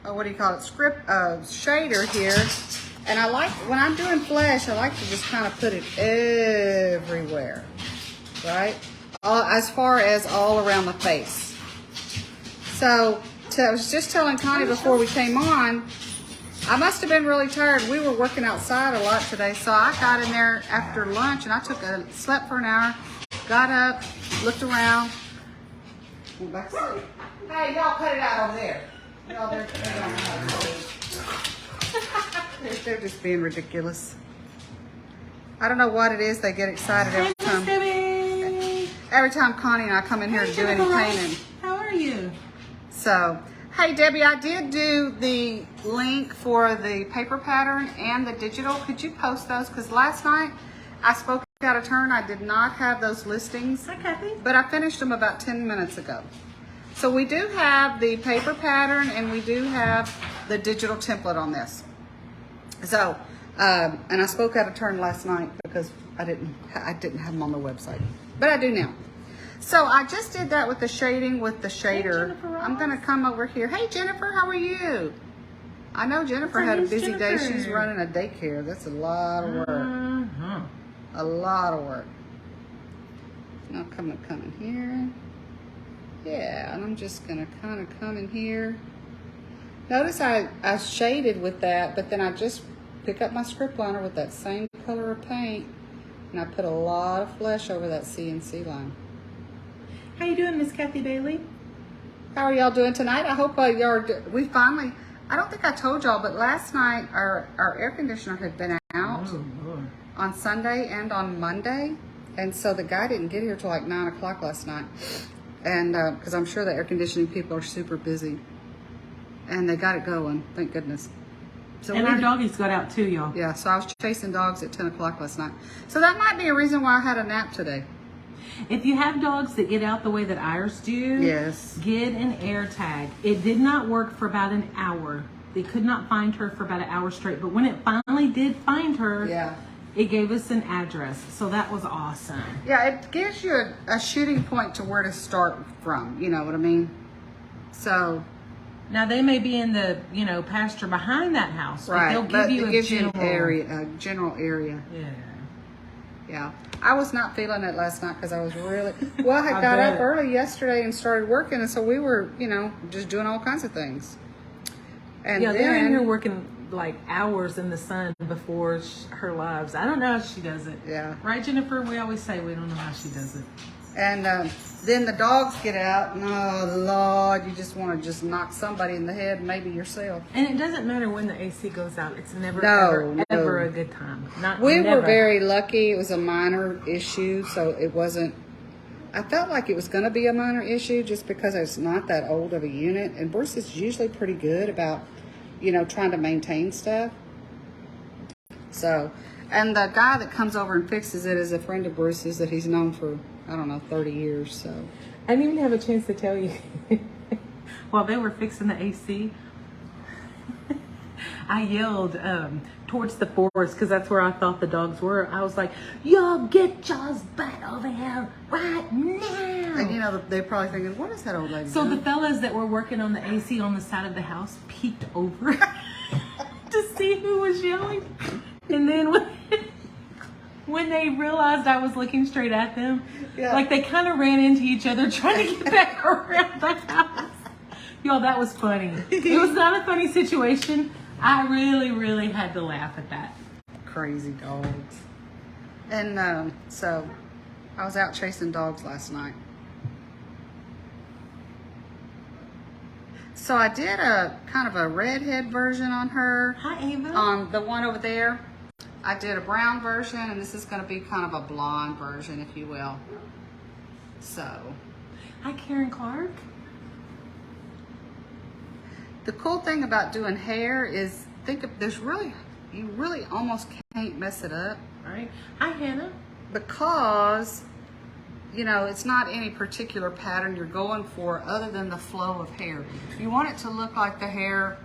what do you call it, script shader here, and I like, when I'm doing flesh, I like to just kind of put it everywhere, right? As far as all around the face. So I was just telling Connie before we came on, I must have been really tired. We were working outside a lot today, so I got in there after lunch and I slept for an hour, got up, looked around, went back to sleep. Hey, y'all cut it out over there. Y'all, they're just being ridiculous. I don't know what it is. They get excited every time Connie and I come in here to do any painting. How are you? So, hey Debbie, I did do the link for the paper pattern and the digital. Could you post those? Because last night I spoke out of turn. I did not have those listings. Hi, Kathy. But I finished them about 10 minutes ago. So we do have the paper pattern and we do have the digital template on this. So, and I spoke out of turn last night because I didn't have them on the website, but I do now. So I just did that with the shading with the shader. Hey, I'm gonna come over here. Hey Jennifer, how are you? I know Jennifer had a busy day. She's running a daycare. That's a lot of work. A lot of work. Now come in here. Yeah, and I'm just gonna kind of come in here. Notice I shaded with that, but then I just pick up my script liner with that same color of paint, and I put a lot of flesh over that CNC line. How you doing, Miss Kathy Bailey? How are y'all doing tonight? I hope we finally, I don't think I told y'all, but last night our air conditioner had been out on Sunday and on Monday, and so the guy didn't get here till like 9 o'clock last night, and because I'm sure the air conditioning people are super busy, and they got it going, thank goodness. So and our doggies got out too, y'all. Yeah, so I was chasing dogs at 10 o'clock last night. So that might be a reason why I had a nap today. If you have dogs that get out the way that ours do, yes, get an air tag. It did not work for about an hour. They could not find her for about an hour straight. But when it finally did find her, yeah, it gave us an address. So that was awesome. Yeah, it gives you a shooting point to where to start from. You know what I mean? So now they may be in the pasture behind that house, right? But they'll give you a general area. Yeah. Yeah, I was not feeling it last night because I was really well. I got up early yesterday and started working, and so we were, just doing all kinds of things. And yeah, then, they're in here working like hours in the sun before her lives. I don't know how she does it. Yeah. Right, Jennifer? We always say we don't know how she does it. And then the dogs get out, and oh Lord, you just want to just knock somebody in the head, maybe yourself. And it doesn't matter when the AC goes out. It's never, ever a good time. We were very lucky. It was a minor issue, so it wasn't. I felt like it was going to be a minor issue just because it's not that old of a unit, and Bruce is usually pretty good about, trying to maintain stuff. So, and the guy that comes over and fixes it is a friend of Bruce's that he's known for, 30 years. So I didn't even have a chance to tell you. While they were fixing the AC, I yelled towards the forest because that's where I thought the dogs were. I was like, y'all get y'all's butt over here right now. And they're probably thinking, what is that old lady So doing? the fellas that were working on the AC on the side of the house peeked over to see who was yelling. And then when they realized I was looking straight at them, like they kind of ran into each other trying to get back around the house. Y'all, that was funny. It was not a funny situation. I really, really had to laugh at that. Crazy dogs. And so I was out chasing dogs last night. So I did a kind of a redhead version on her. Hi, Ava. On the one over there. I did a brown version, and this is going to be kind of a blonde version, if you will. So. Hi, Karen Clark. The cool thing about doing hair is, you really almost can't mess it up. Right. Hi, Hannah. Because, it's not any particular pattern you're going for other than the flow of hair. You want it to look like the hair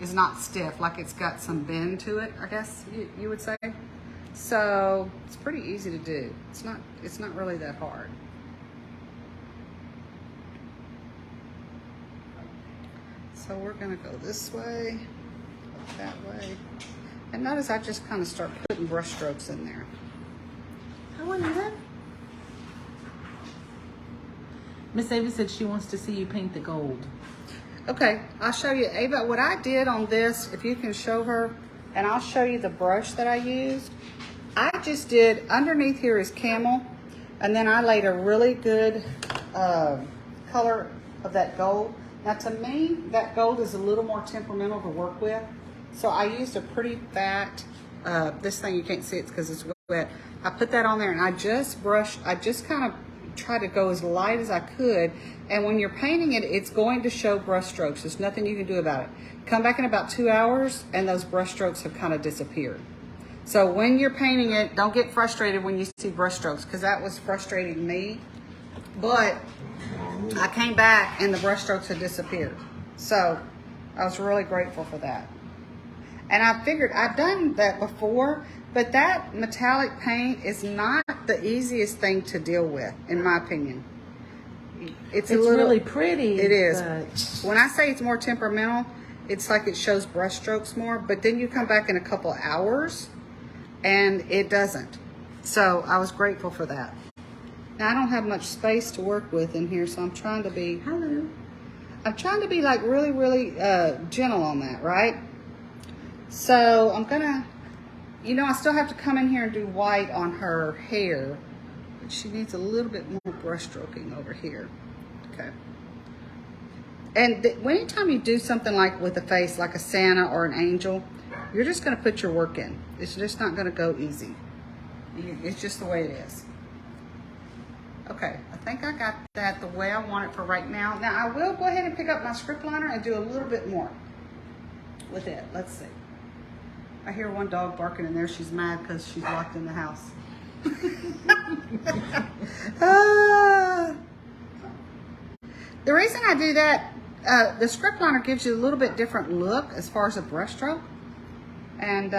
is not stiff, like it's got some bend to it, I guess you would say. So it's pretty easy to do. It's not really that hard. So we're gonna go this way, that way. And notice I just kind of start putting brush strokes in there. How are you? Miss Ava said she wants to see you paint the gold. Okay, I'll show you, Ava, what I did on this, if you can show her, and I'll show you the brush that I used. I just did, underneath here is camel, and then I laid a really good color of that gold. Now to me, that gold is a little more temperamental to work with. So I used a pretty fat, this thing you can't see it because it's wet. I put that on there and I just kind of tried to go as light as I could. And when you're painting it, it's going to show brush strokes. There's nothing you can do about it. Come back in about 2 hours and those brush strokes have kind of disappeared. So when you're painting it, don't get frustrated when you see brush strokes, because that was frustrating me. But I came back and the brush strokes had disappeared. So I was really grateful for that. And I figured I've done that before, but that metallic paint is not the easiest thing to deal with, in my opinion. It's really pretty. It is. But when I say it's more temperamental, it's like it shows brush strokes more, but then you come back in a couple hours and it doesn't. So I was grateful for that. Now I don't have much space to work with in here, so I'm trying to be like really, really gentle on that, right? So I'm gonna, I still have to come in here and do white on her hair, but she needs a little bit more brush stroking over here. Okay. And anytime you do something like with a face, like a Santa or an angel, you're just gonna put your work in. It's just not gonna go easy. It's just the way it is. Okay, I think I got that the way I want it for right now. Now I will go ahead and pick up my script liner and do a little bit more with it. Let's see. I hear one dog barking in there. She's mad because she's locked in the house. The reason I do that, the script liner gives you a little bit different look as far as a brush stroke. And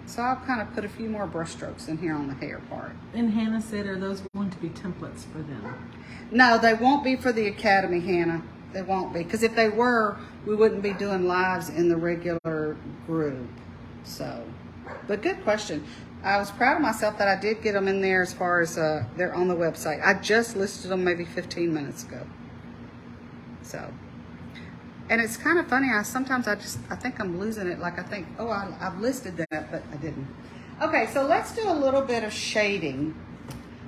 so I'll kind of put a few more brush strokes in here on the hair part. And Hannah said, are those going to be templates for them? No, they won't be for the Academy, Hannah. They won't be. Because if they were, we wouldn't be doing lives in the regular group. So, but good question. I was proud of myself that I did get them in there as far as they're on the website. I just listed them maybe 15 minutes ago. So, and it's kind of funny. Sometimes I think I'm losing it. Like I think, oh, I've listed that, but I didn't. Okay, so let's do a little bit of shading.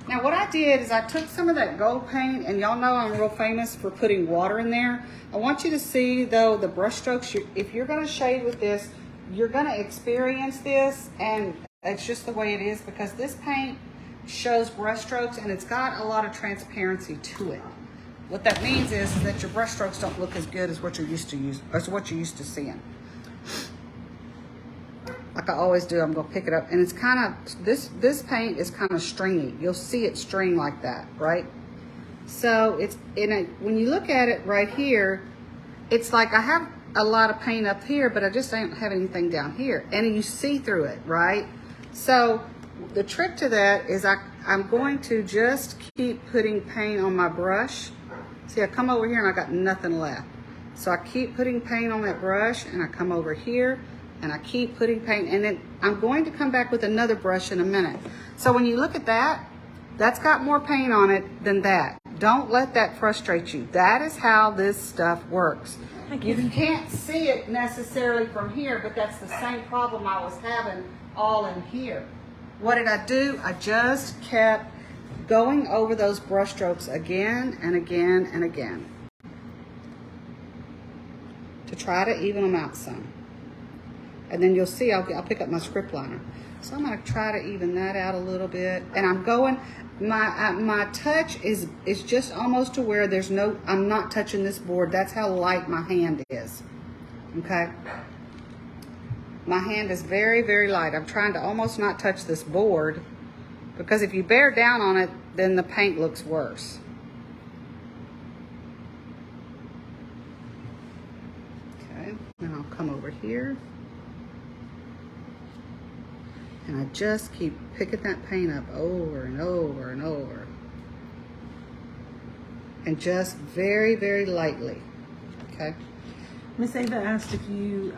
Now what I did is I took some of that gold paint, and y'all know I'm real famous for putting water in there. I want you to see though the brush strokes. If you're going to shade with this, you're going to experience this, and it's just the way it is because this paint shows brush strokes and it's got a lot of transparency to it. What that means is that your brush strokes don't look as good as what you're used to seeing. Like I always do, I'm gonna pick it up, and it's kind of, this paint is kind of stringy. You'll see it string like that, right? So it's when you look at it right here, it's like I have a lot of paint up here, but I just don't have anything down here, and you see through it, right? So the trick to that is I'm going to just keep putting paint on my brush. See, I come over here and I got nothing left. So I keep putting paint on that brush, and I come over here and I keep putting paint, and then I'm going to come back with another brush in a minute. So when you look at that, that's got more paint on it than that. Don't let that frustrate you. That is how this stuff works. You can't see it necessarily from here, but that's the same problem I was having all in here. What did I do? I just kept going over those brush strokes again and again and again to try to even them out some. And then you'll see I'll pick up my script liner. So I'm going to try to even that out a little bit. And I'm going, my touch is just almost to where there's no, I'm not touching this board. That's how light my hand is. Okay? My hand is very, very light. I'm trying to almost not touch this board, because if you bear down on it, then the paint looks worse. Okay, and I'll come over here. And I just keep picking that paint up over and over and over. And just very, very lightly. Okay? Miss Ava asked if you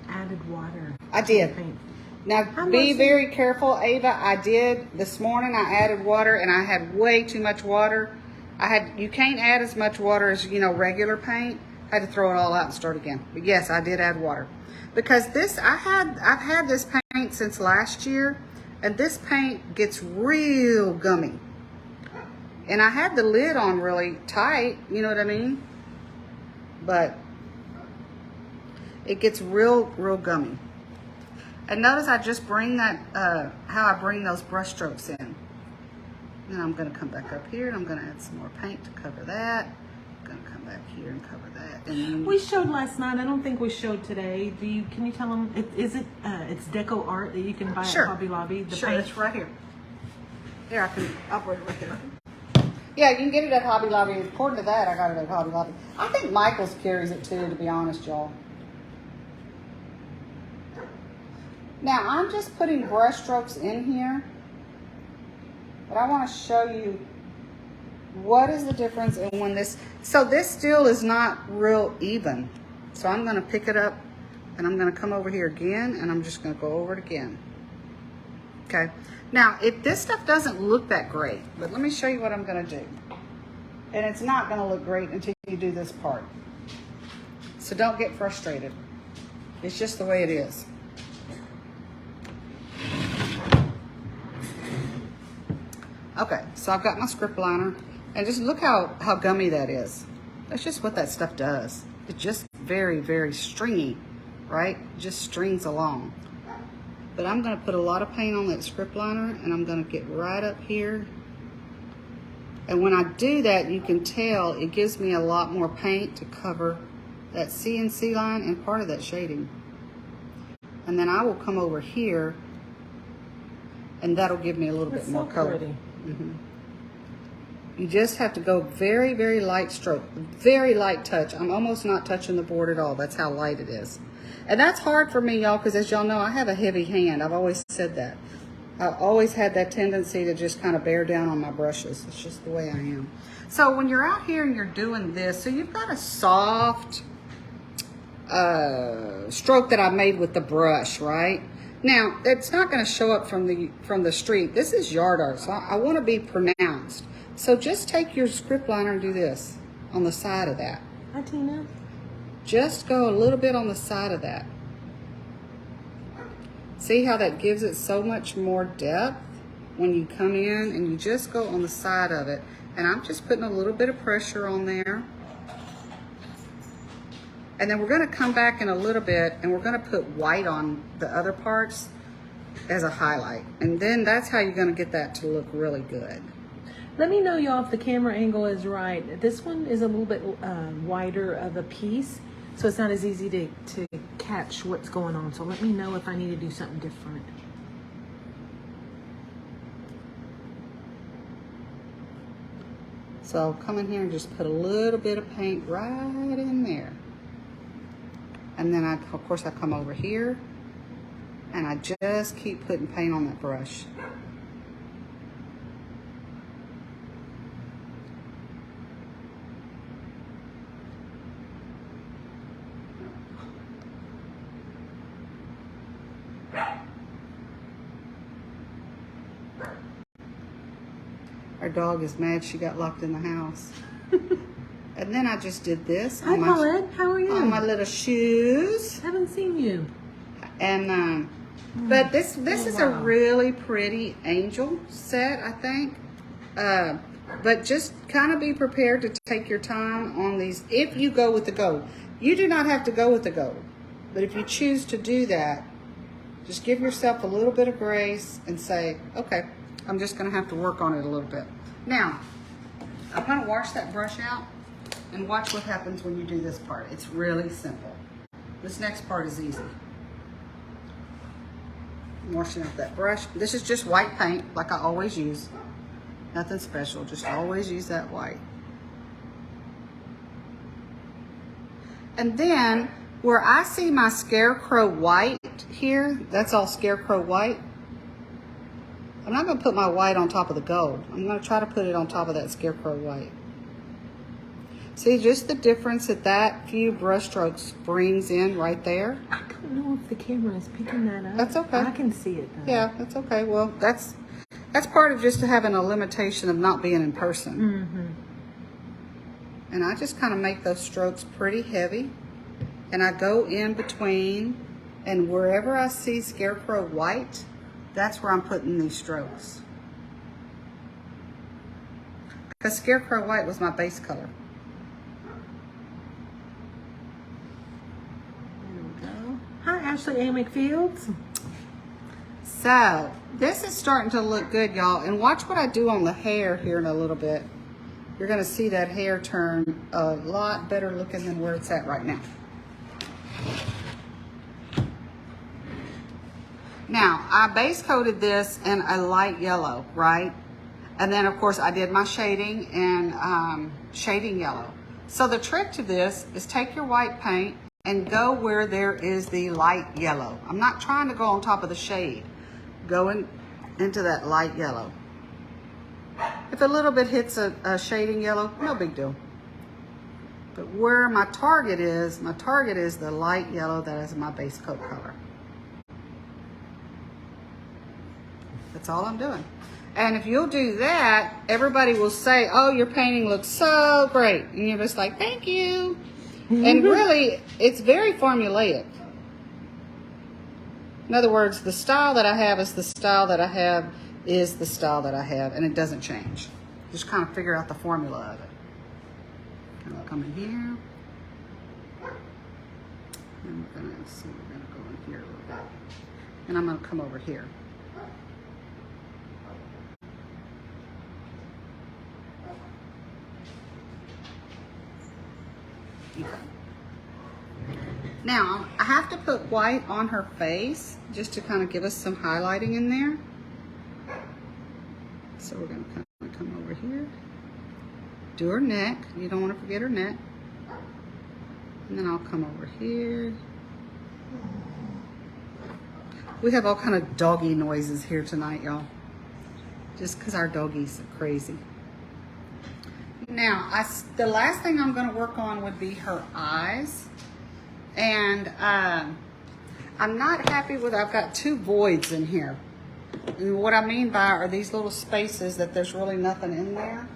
added water. I did. To the paint. Now, be very careful, Ava. I did. This morning I added water, and I had way too much water. You can't add as much water as, regular paint. I had to throw it all out and start again. But yes, I did add water. Because I've had this paint since last year, and this paint gets real gummy. And I had the lid on really tight, you know what I mean? But it gets real gummy. And notice I just bring that, how I bring those brush strokes in. Then I'm going to come back up here, and I'm going to add some more paint to cover that. I'm going to come back here and cover that. And we showed last night. I don't think we showed today. Can you tell them? It's Deco art that you can buy Sure. at Hobby Lobby? Sure, paint? it's right here. Here, I'll bring it right here. Yeah, you can get it at Hobby Lobby. According to that, I got it at Hobby Lobby. I think Michael's carries it too, to be honest, y'all. Now, I'm just putting brush strokes in here, but I want to show you what is the difference in when this, so this still is not real even. So I'm going to pick it up, and I'm going to come over here again, and I'm just going to go over it again. Okay. Now, if this stuff doesn't look that great, but let me show you what I'm going to do. And it's not going to look great until you do this part. So don't get frustrated. It's just the way it is. Okay, so I've got my script liner, and just look how gummy that is. That's just what that stuff does. It's just very, very stringy, right? It just strings along. But I'm going to put a lot of paint on that script liner, and I'm going to get right up here. And when I do that, you can tell it gives me a lot more paint to cover that CNC line and part of that shading. And then I will come over here, and that'll give me a little bit more color. Pretty. Mm-hmm. You just have to go very, very light stroke, very light touch. I'm almost not touching the board at all. That's how light it is. And that's hard for me, y'all, because as y'all know, I have a heavy hand. I've always said that. I've always had that tendency to just kind of bear down on my brushes. It's just the way I am. So when you're out here and you're doing this, so you've got a soft stroke that I made with the brush, right? Now, it's not going to show up from the street. This is yard art, so I want to be pronounced. So just take your script liner and do this on the side of that. Hi, Tina. Just go a little bit on the side of that. See how that gives it so much more depth when you come in, and you just go on the side of it. And I'm just putting a little bit of pressure on there. And then we're going to come back in a little bit, and we're going to put white on the other parts as a highlight. And then that's how you're going to get that to look really good. Let me know, y'all, if the camera angle is right. This one is a little bit wider of a piece, so it's not as easy to catch what's going on. So let me know if I need to do something different. So I'll come in here and just put a little bit of paint right in there. And then of course I come over here, and I just keep putting paint on that brush. Our dog is mad she got locked in the house. And then I just did this. Hi, Paulette. How are you? On my little shoes. Haven't seen you. And but this is a really pretty angel set, I think. But just kind of be prepared to take your time on these. If you go with the gold, you do not have to go with the gold. But if you choose to do that, Just give yourself a little bit of grace and say, okay, I'm just gonna have to work on it a little bit. Now, I'm gonna wash that brush out and watch what happens when you do this part. It's really simple. This next part is easy. I'm washing out that brush. This is just white paint, like I always use. Nothing special, just always use that white. And then, where I see my scarecrow white here, that's all scarecrow white. I'm not gonna put my white on top of the gold. I'm gonna try to put it on top of that scarecrow white. See just the difference that few brush strokes brings in right there? I don't know if the camera is picking that up. That's okay. I can see it though. Yeah, that's okay. Well, that's part of just having a limitation of not being in person. Mm-hmm. And I just kind of make those strokes pretty heavy. And I go in between, and wherever I see scarecrow white, that's where I'm putting these strokes. Because scarecrow white was my base color. There we go. Hi, Ashley A. McFields. So, this is starting to look good, y'all. And watch what I do on the hair here in a little bit. You're going to see that hair turn a lot better looking than where it's at right now. Now, I base coated this in a light yellow, right? And then, of course, I did my shading in shading yellow. So the trick to this is take your white paint and go where there is the light yellow. I'm not trying to go on top of the shade. Go into that light yellow. If a little bit hits a shading yellow, no big deal. But where my target is the light yellow that is my base coat color. That's all I'm doing. And if you'll do that, everybody will say, oh, your painting looks so great. And you're just like, thank you. And really, it's very formulaic. In other words, the style that I have is the style that I have is the style that I have, and it doesn't change. Just kind of figure out the formula of it. And I'll come in here. And we're gonna see, we're gonna go in here a little bit. And I'm gonna come over here. Okay. Now, I have to put white on her face just to kind of give us some highlighting in there. So we're going to kind of come over here. Do her neck. You don't want to forget her neck. And then I'll come over here. We have all kind of doggy noises here tonight, y'all. Just because our doggies are crazy. Now, the last thing I'm going to work on would be her eyes. And I'm not happy with, I've got two voids in here. And what I mean by are these little spaces that there's really nothing in there.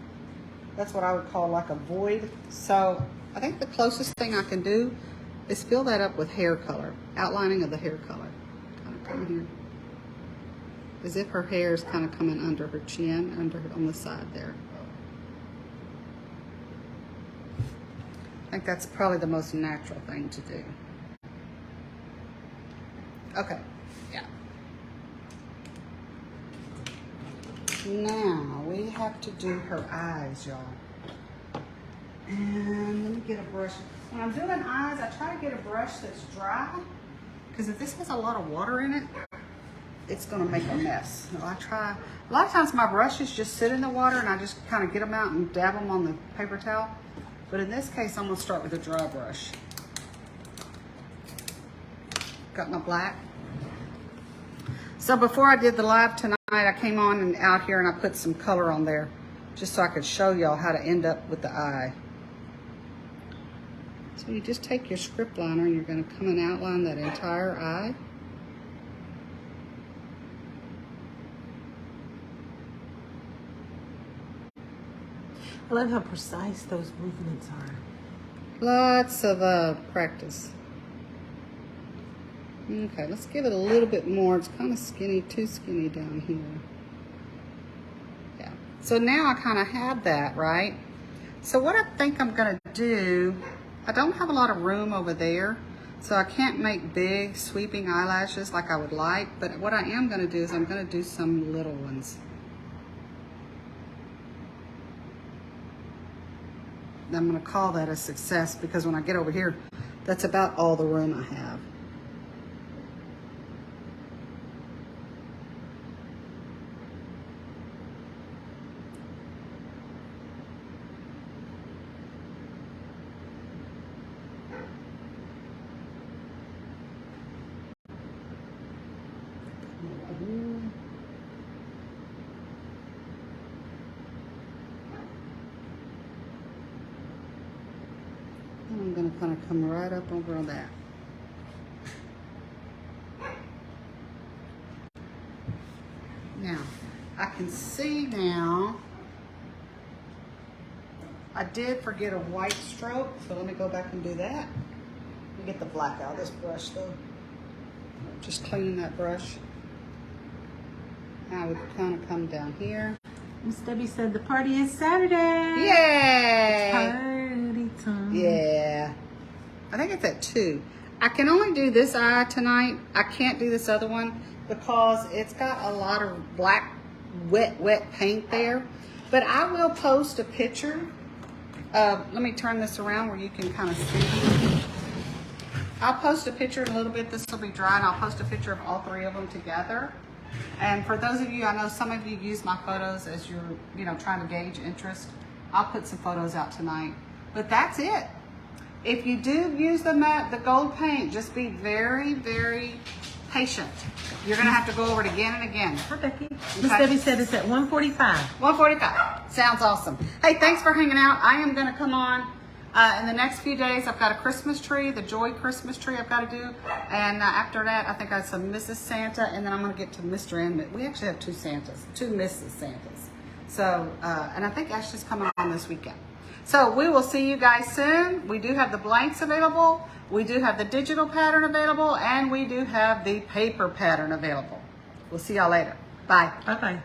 That's what I would call like a void. So I think the closest thing I can do is fill that up with hair color, outlining of the hair color. Kind of come here. As if her hair is kind of coming under her chin, on the side there. I think that's probably the most natural thing to do. Okay, yeah. Now we have to do her eyes, y'all. And let me get a brush. When I'm doing eyes, I try to get a brush that's dry, because if this has a lot of water in it, it's gonna make a mess. So I try, a lot of times my brushes just sit in the water and I just kind of get them out and dab them on the paper towel. But in this case, I'm gonna start with a dry brush. Got my black. So before I did the live tonight, I came on and out here and I put some color on there just so I could show y'all how to end up with the eye. So you just take your script liner and you're gonna come and outline that entire eye. I love how precise those movements are. Lots of practice. Okay, let's give it a little bit more. It's kind of skinny, too skinny down here. Yeah. So now I kind of have that, right? So what I think I'm going to do, I don't have a lot of room over there. So I can't make big sweeping eyelashes like I would like, but what I am gonna do is I'm gonna do some little ones. I'm gonna call that a success because when I get over here, that's about all the room I have. And I'm going to kind of come right up over on that. Now, I can see now, I did forget a white stroke, so let me go back and do that. Let me get the black out of this brush though. Just cleaning that brush. Now I would kind of come down here. Miss Debbie said the party is Saturday. Yay! Party time. Yeah. I think it's at 2. I can only do this eye tonight. I can't do this other one because it's got a lot of black, wet paint there. But I will post a picture. Let me turn this around where you can kind of see. I'll post a picture in a little bit. This will be dry, and I'll post a picture of all 3 of them together. And for those of you, I know some of you use my photos as you're, trying to gauge interest. I'll put some photos out tonight. But that's it. If you do use the gold paint, just be very, very patient. You're going to have to go over it again and again. Hi, Becky. Miss Okay. Debbie said it's at 1:45. 1:45. Sounds awesome. Hey, thanks for hanging out. I am going to come on in the next few days. I've got a Christmas tree, the Joy Christmas tree I've got to do. And after that, I think I have some Mrs. Santa, and then I'm going to get to Mr. and we actually have 2 Santas, 2 Mrs. Santas. So, and I think Ashley's coming on this weekend. So we will see you guys soon. We do have the blanks available. We do have the digital pattern available, and we do have the paper pattern available. We'll see y'all later. Bye. Bye-bye.